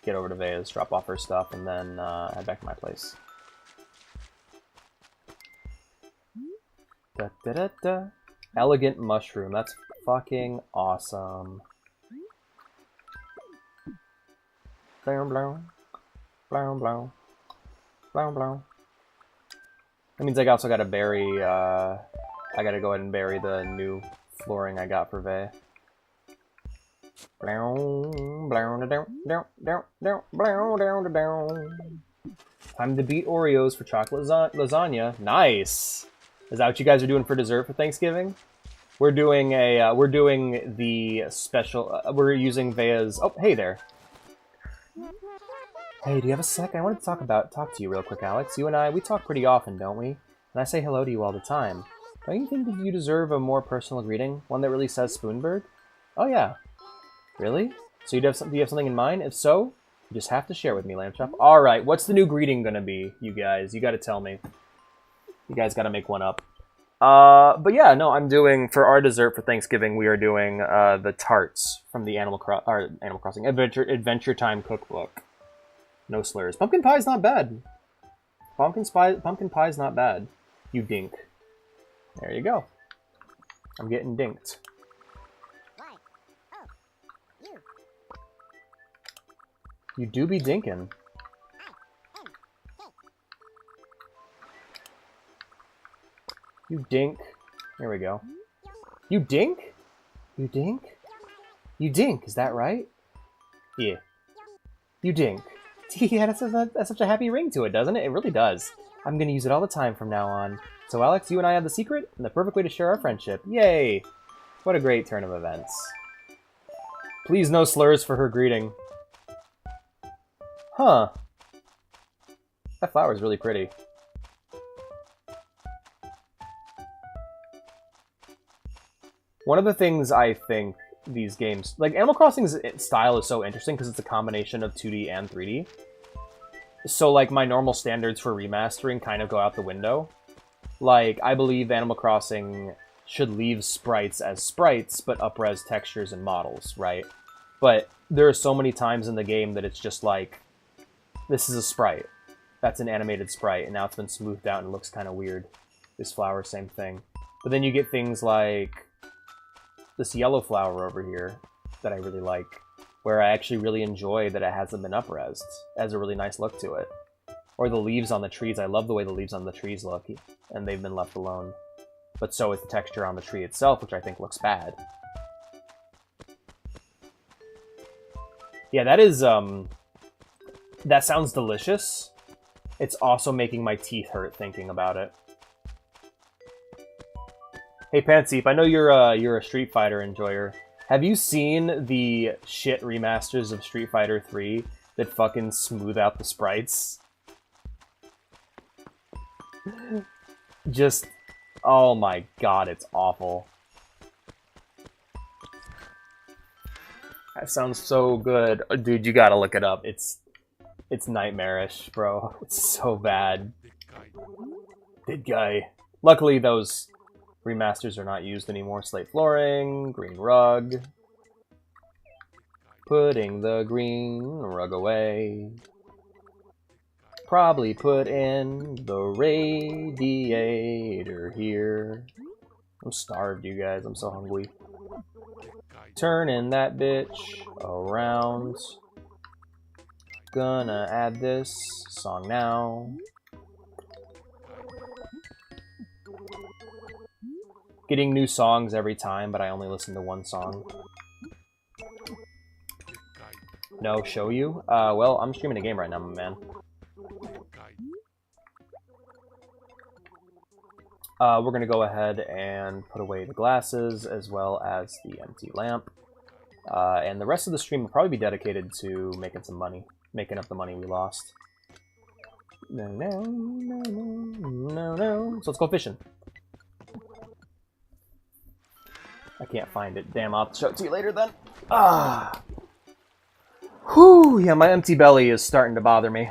get over to Vea's, drop off her stuff, and then head back to my place. Da da da da. Elegant mushroom. That's fucking awesome. Blow, blow, blow, blow, blow, blow. That means I also gotta bury, I gotta go ahead and bury the new flooring I got for Vea. Time to beat Oreos for chocolate lasagna. Nice! Is that what you guys are doing for dessert for Thanksgiving? We're doing a, we're doing the special, we're using Vea's, oh, hey there. Hey, do you have a sec? I wanted to talk to you real quick, Alex. You and I, we talk pretty often, don't we? And I say hello to you all the time. Don't you think that you deserve a more personal greeting? One that really says Spoonbird? Oh yeah. Really? So do you have something in mind? If so, you just have to share with me, Lambchop. Alright, what's the new greeting gonna be, you guys? You gotta tell me. You guys gotta make one up. But yeah, no, I'm doing, for our dessert for Thanksgiving, we are doing the tarts from the Animal Crossing Adventure Time cookbook. No slurs. Pumpkin pie's not bad. Pumpkin pie's not bad. You dink. There you go. I'm getting dinked. You do be dinking. You dink. There we go. You dink? You dink? You dink, is that right? Yeah. You dink. Yeah, that's such a happy ring to it, doesn't it? It really does. I'm gonna use it all the time from now on. So Alex, you and I have the secret, and the perfect way to share our friendship. Yay! What a great turn of events. Please no slurs for her greeting. Huh. That flower's really pretty. One of the things I think these games, like Animal Crossing's style is so interesting because it's a combination of 2D and 3D. So like my normal standards for remastering kind of go out the window. Like I believe Animal Crossing should leave sprites as sprites, but up-res textures and models, right? But there are so many times in the game that it's just like, this is a sprite. That's an animated sprite, and now it's been smoothed out and looks kind of weird. This flower, same thing. But then you get things like this yellow flower over here that I really like, where I actually really enjoy that it hasn't been up-resed. It has a really nice look to it. Or the leaves on the trees. I love the way the leaves on the trees look, and they've been left alone. But so is the texture on the tree itself, which I think looks bad. Yeah, that is, that sounds delicious. It's also making my teeth hurt thinking about it. Hey Pantseep, I know you're a Street Fighter enjoyer. Have you seen the shit remasters of Street Fighter 3 that fucking smooth out the sprites? Just, oh my god, it's awful. That sounds so good. Dude, you gotta look it up. It's nightmarish, bro. It's so bad. Big guy. Luckily, those remasters are not used anymore. Slate flooring, green rug. Putting the green rug away. Probably put in the radiator here. I'm starved, you guys. I'm so hungry. Turning that bitch around. Gonna add this song now. Getting new songs every time, but I only listen to one song. No, show you? Well, I'm streaming a game right now, my man. We're gonna go ahead and put away the glasses as well as the empty lamp. And the rest of the stream will probably be dedicated to making some money. Making up the money we lost. No, no, no, no, no, no. So let's go fishing. I can't find it. Damn, I'll show it to you later then. Ah. Whew, yeah, my empty belly is starting to bother me.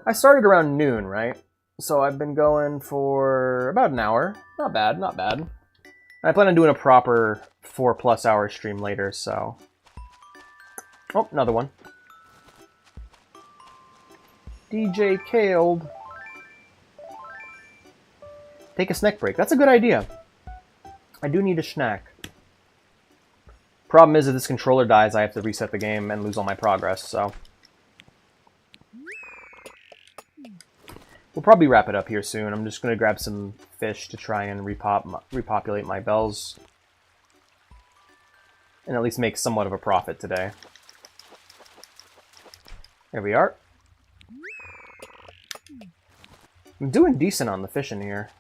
I started around noon, right? So I've been going for about an hour. Not bad, not bad. I plan on doing a proper 4+ hour stream later, so... Oh, another one. DJ Kaled. Take a snack break. That's a good idea. I do need a snack. Problem is, if this controller dies, I have to reset the game and lose all my progress, so... We'll probably wrap it up here soon. I'm just going to grab some fish to try and repopulate my bells. And at least make somewhat of a profit today. There we are. I'm doing decent on the fishing here.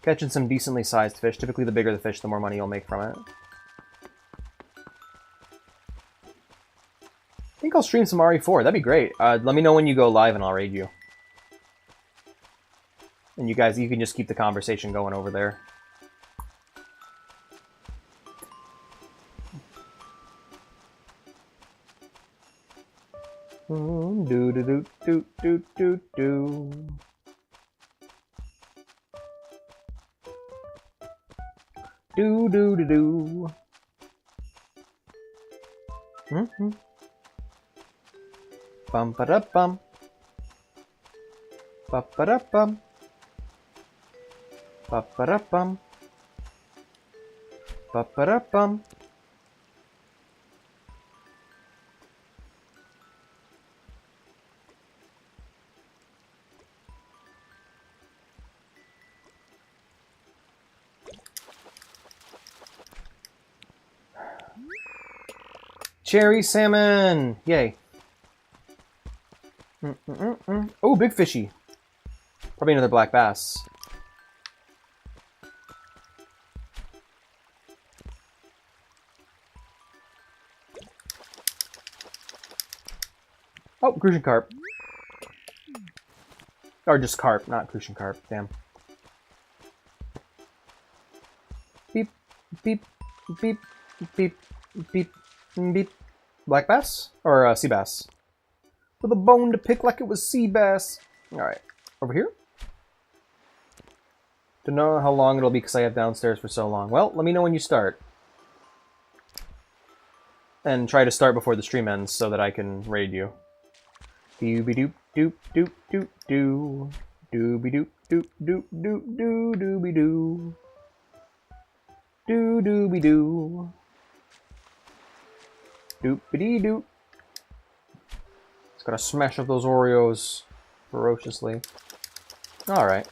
Catching some decently sized fish. Typically the bigger the fish, the more money you'll make from it. I think I'll stream some RE4. That'd be great. Let me know when you go live and I'll raid you. And you guys, you can just keep the conversation going over there. Do do do do do do do. Do do do do. Bum ba da bum. Ba ba da bum. Ba ba da bum. Ba ba da bum. Cherry salmon! Yay. Oh, big fishy. Probably another black bass. Oh, crucian carp. Or just carp, not crucian carp. Damn. Beep, beep, beep, beep, beep, beep. Black bass? Or sea bass? With a bone to pick like it was sea bass. Alright. Over here? Don't know how long it'll be because I have downstairs for so long. Well, let me know when you start. And try to start before the stream ends so that I can raid you. Dooby doop doop doop doop doo. Dooby doop doop doop doop doo dooby doo. Doo dooby doo. Doopity doop. Just gotta smash up those Oreos ferociously. Alright.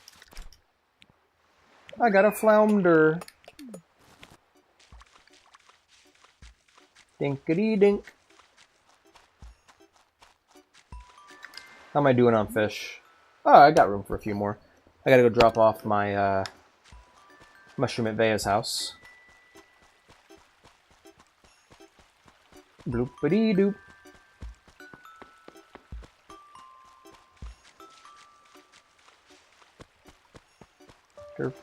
I got a flounder. Dinkity dink. How am I doing on fish? Oh, I got room for a few more. I gotta go drop off my mushroom at Vea's house. Bloopity doop. Derp.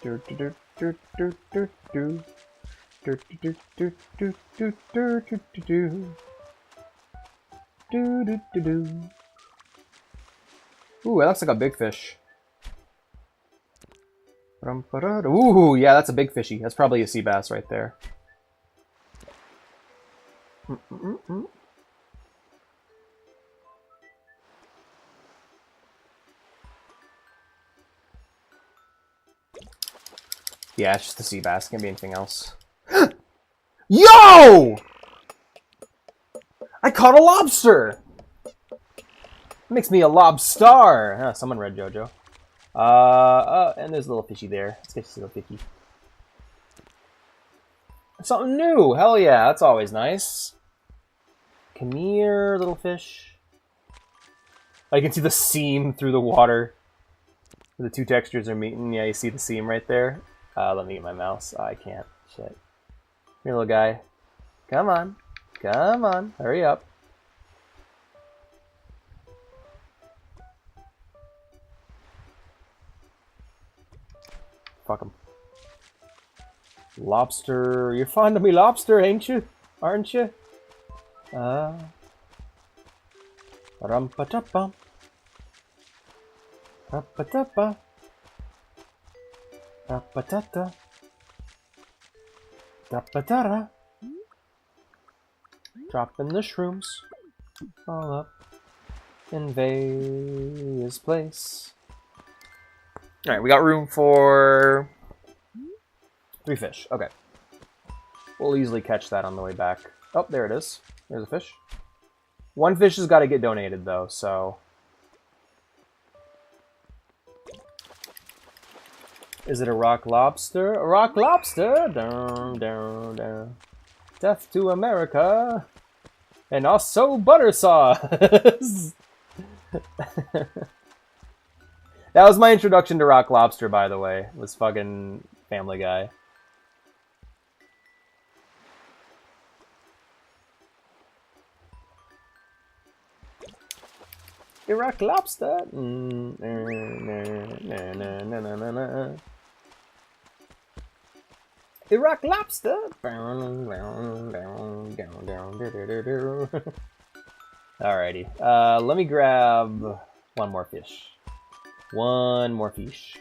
Derp derp derp derp derp derp. Derp derp derp derp derp derp derp derp. Do do do do. Ooh, that looks like a big fish. Ooh, yeah, that's a big fishy. That's probably a sea bass right there. Yeah, it's just a sea bass. It can't be anything else. Yo! I caught a lobster! Makes me a lobstar. Someone read JoJo. And there's a little fishy there. Let's get this little fishy. Something new! Hell yeah, that's always nice. Come here, little fish. I can see the seam through the water. The two textures are meeting. Yeah, you see the seam right there? Let me get my mouse. Oh, I can't. Shit. Come here, little guy. Come on. Come on. Hurry up. Fuck him. Lobster. You're fond of me lobster, ain't you? Aren't you? Rum-pa-ta-bum. Ra-pa-ta-pa. Ra-pa-ta-ta. Da-pa-ta-ra. Dropping the shrooms all up in Veya's place. Alright, we got room for 3 fish. Okay. We'll easily catch that on the way back. Oh, there it is. There's a fish. 1 fish has got to get donated, though, so... Is it a rock lobster? A rock lobster! Down, down, down. Death to America! And also butter sauce! That was my introduction to rock lobster, by the way. Was fucking Family Guy. Rock lobster. Rock lobster. Alrighty. Let me grab 1 more fish. 1 more fish.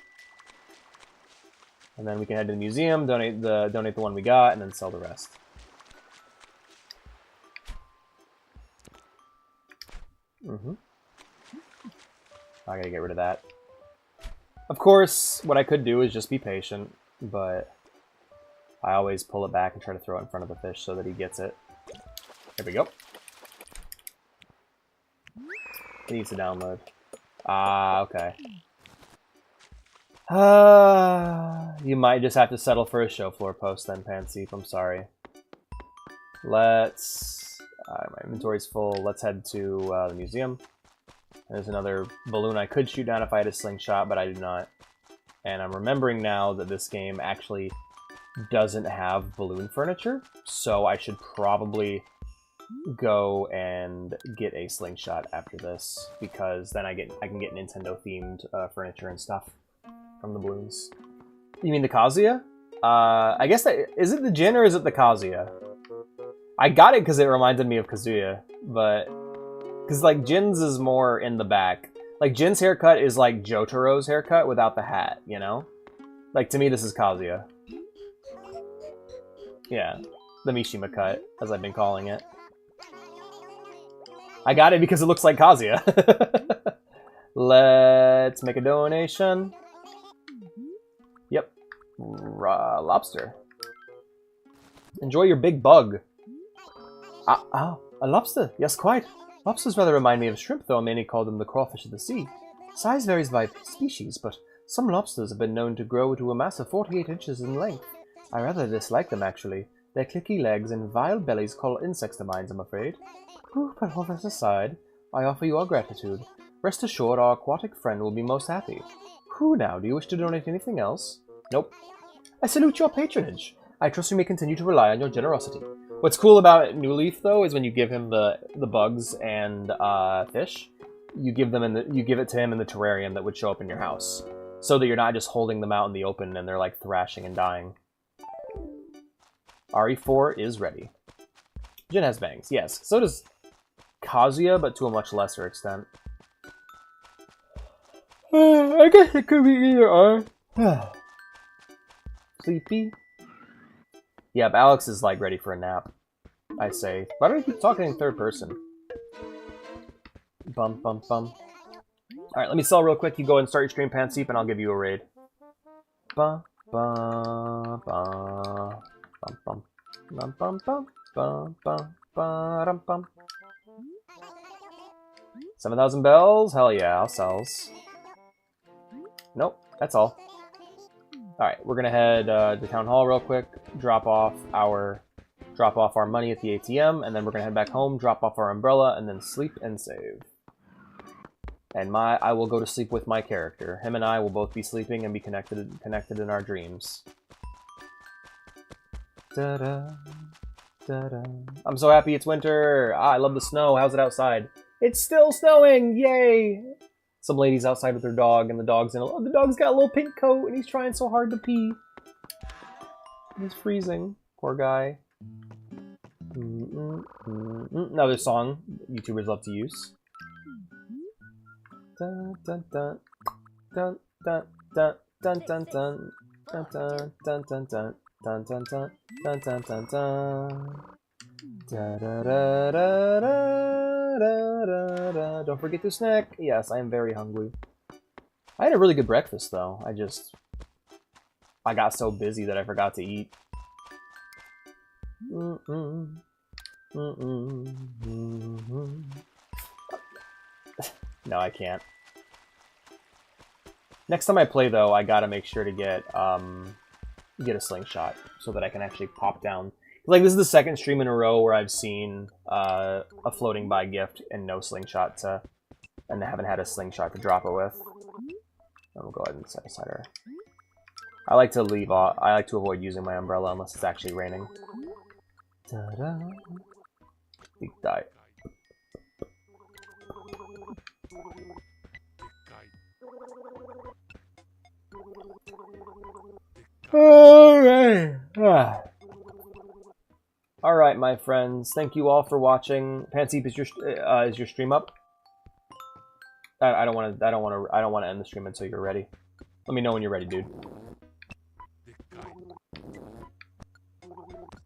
And then we can head to the museum, donate the one we got, and then sell the rest. I gotta get rid of that. Of course, what I could do is just be patient, but I always pull it back and try to throw it in front of the fish so that he gets it. There we go. It needs to download. Ah, okay. You might just have to settle for a show floor post then, Panseep. I'm sorry. Let's... my inventory's full. Let's head to the museum. There's another balloon I could shoot down if I had a slingshot, but I do not. And I'm remembering now that this game actually doesn't have balloon furniture, so I should probably go and get a slingshot after this, because then I can get Nintendo-themed furniture and stuff from the balloons. You mean the Kazuya? I guess that... Is it the Jin or is it the Kazuya? I got it because it reminded me of Kazuya, but... Because, like, Jin's is more in the back. Like, Jin's haircut is like Jotaro's haircut without the hat, you know? Like, to me, this is Kazuya. Yeah, the Mishima cut, as I've been calling it. I got it because it looks like Kazuya. Let's make a donation. Yep. Lobster. Enjoy your big bug. A lobster. Yes, quite. Lobsters rather remind me of shrimp, though many call them the crawfish of the sea. Size varies by species, but some lobsters have been known to grow to a mass of 48 inches in length. I rather dislike them, actually. Their clicky legs and vile bellies call insects to mind, I'm afraid. Whew, but all that aside, I offer you our gratitude. Rest assured our aquatic friend will be most happy. Who now, do you wish to donate anything else? Nope. I salute your patronage. I trust you may continue to rely on your generosity. What's cool about New Leaf, though, is when you give him the bugs and fish, you give it to him in the terrarium that would show up in your house, so that you're not just holding them out in the open and they're like thrashing and dying. RE4 is ready. Jin has bangs, yes. So does Kazuya, but to a much lesser extent. I guess it could be either or. Sleepy. Yep, Alex is like ready for a nap, I say. Why do I keep talking in third person? Bum, bum, bum. Alright, let me sell real quick. You go and start your stream, Panseep, and I'll give you a raid. Bum, bum, bum, bum, bum, bum, bum, bum, bum, bum, bum, bum. 7,000 bells? Hell yeah, I'll sells. Nope, that's all. Alright, we're gonna head to Town Hall real quick, drop off our money at the ATM, and then we're gonna head back home, drop off our umbrella, and then sleep and save. And I will go to sleep with my character. Him and I will both be sleeping and be connected in our dreams. Da-da, da-da. I'm so happy it's winter! Ah, I love the snow. How's it outside? It's still snowing! Yay! Some lady's outside with her dog, and the dog's the dog's got a little pink coat, and he's trying so hard to pee. He's freezing. Poor guy. Another song YouTubers love to use. Dun dun dun dun dun dun dun dun dun dun dun dun dun dun dun dun dun dun dun dun. Da da da da da da da. Don't forget to snack. Yes, I am very hungry. I had a really good breakfast though. I got so busy that I forgot to eat. No, I can't. Next time I play, though, I gotta make sure to get a slingshot so that I can actually pop down. Like, this is the second stream in a row where I've seen a floating by gift and no slingshot and I haven't had a slingshot to drop it with. I'm gonna go ahead and set aside her. I like to avoid using my umbrella unless it's actually raining. Ta-da. Big die. Alright. Alright, my friends. Thank you all for watching. Panseep, is your stream up? I don't want to end the stream until you're ready. Let me know when you're ready, dude.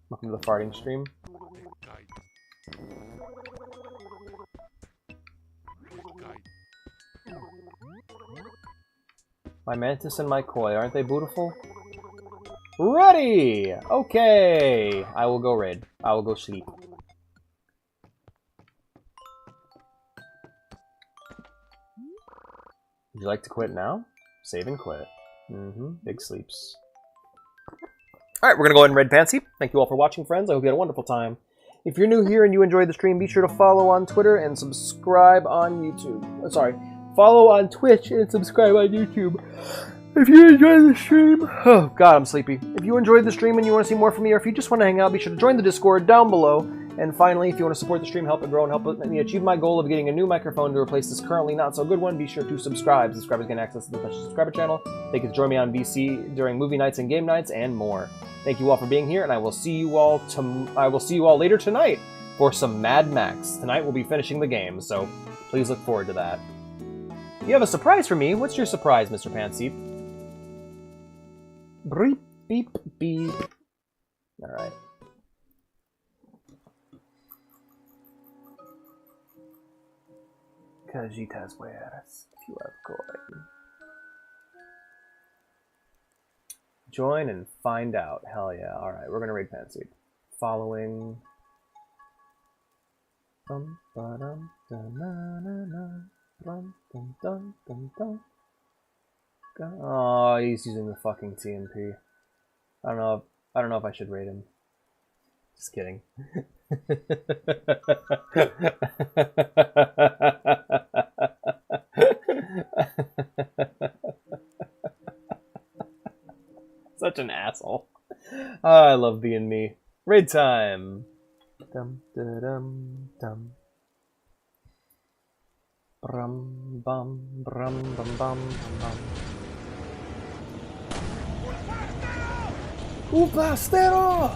Welcome to the farting stream. My mantis and my koi, aren't they beautiful? Ready! Okay! I will go raid. I will go sleep. Would you like to quit now? Save and quit. Big sleeps. Alright, we're gonna go ahead and raid Panseep. Thank you all for watching, friends. I hope you had a wonderful time. If you're new here and you enjoyed the stream, be sure to follow on Twitter and subscribe on YouTube. Sorry. Follow on Twitch and subscribe on YouTube. If you enjoyed the stream... Oh, God, I'm sleepy. If you enjoyed the stream and you want to see more from me, or if you just want to hang out, be sure to join the Discord down below. And finally, if you want to support the stream, help it grow, and help me achieve my goal of getting a new microphone to replace this currently not-so-good one, be sure to subscribe. Subscribers gain access to the special subscriber channel. They can join me on VC during movie nights and game nights, and more. Thank you all for being here, and I will see you all later tonight for some Mad Max. Tonight we'll be finishing the game, so please look forward to that. You have a surprise for me. What's your surprise, Mr. Panseep? Beep, beep, beep. Alright. Cajitas wares, if you have coin. Join and find out. Hell yeah. Alright, we're gonna raid Panseep. Following. Dum, ba-dum, da-na-na-na. Dun, dun, dun, dun, dun. Oh, he's using the fucking TMP. I don't know if I should rate him. Just kidding. Such an asshole. Oh, I love being me. Raid time. Dum da dum dum. Brum bum brum bum bum bum. Un pastero!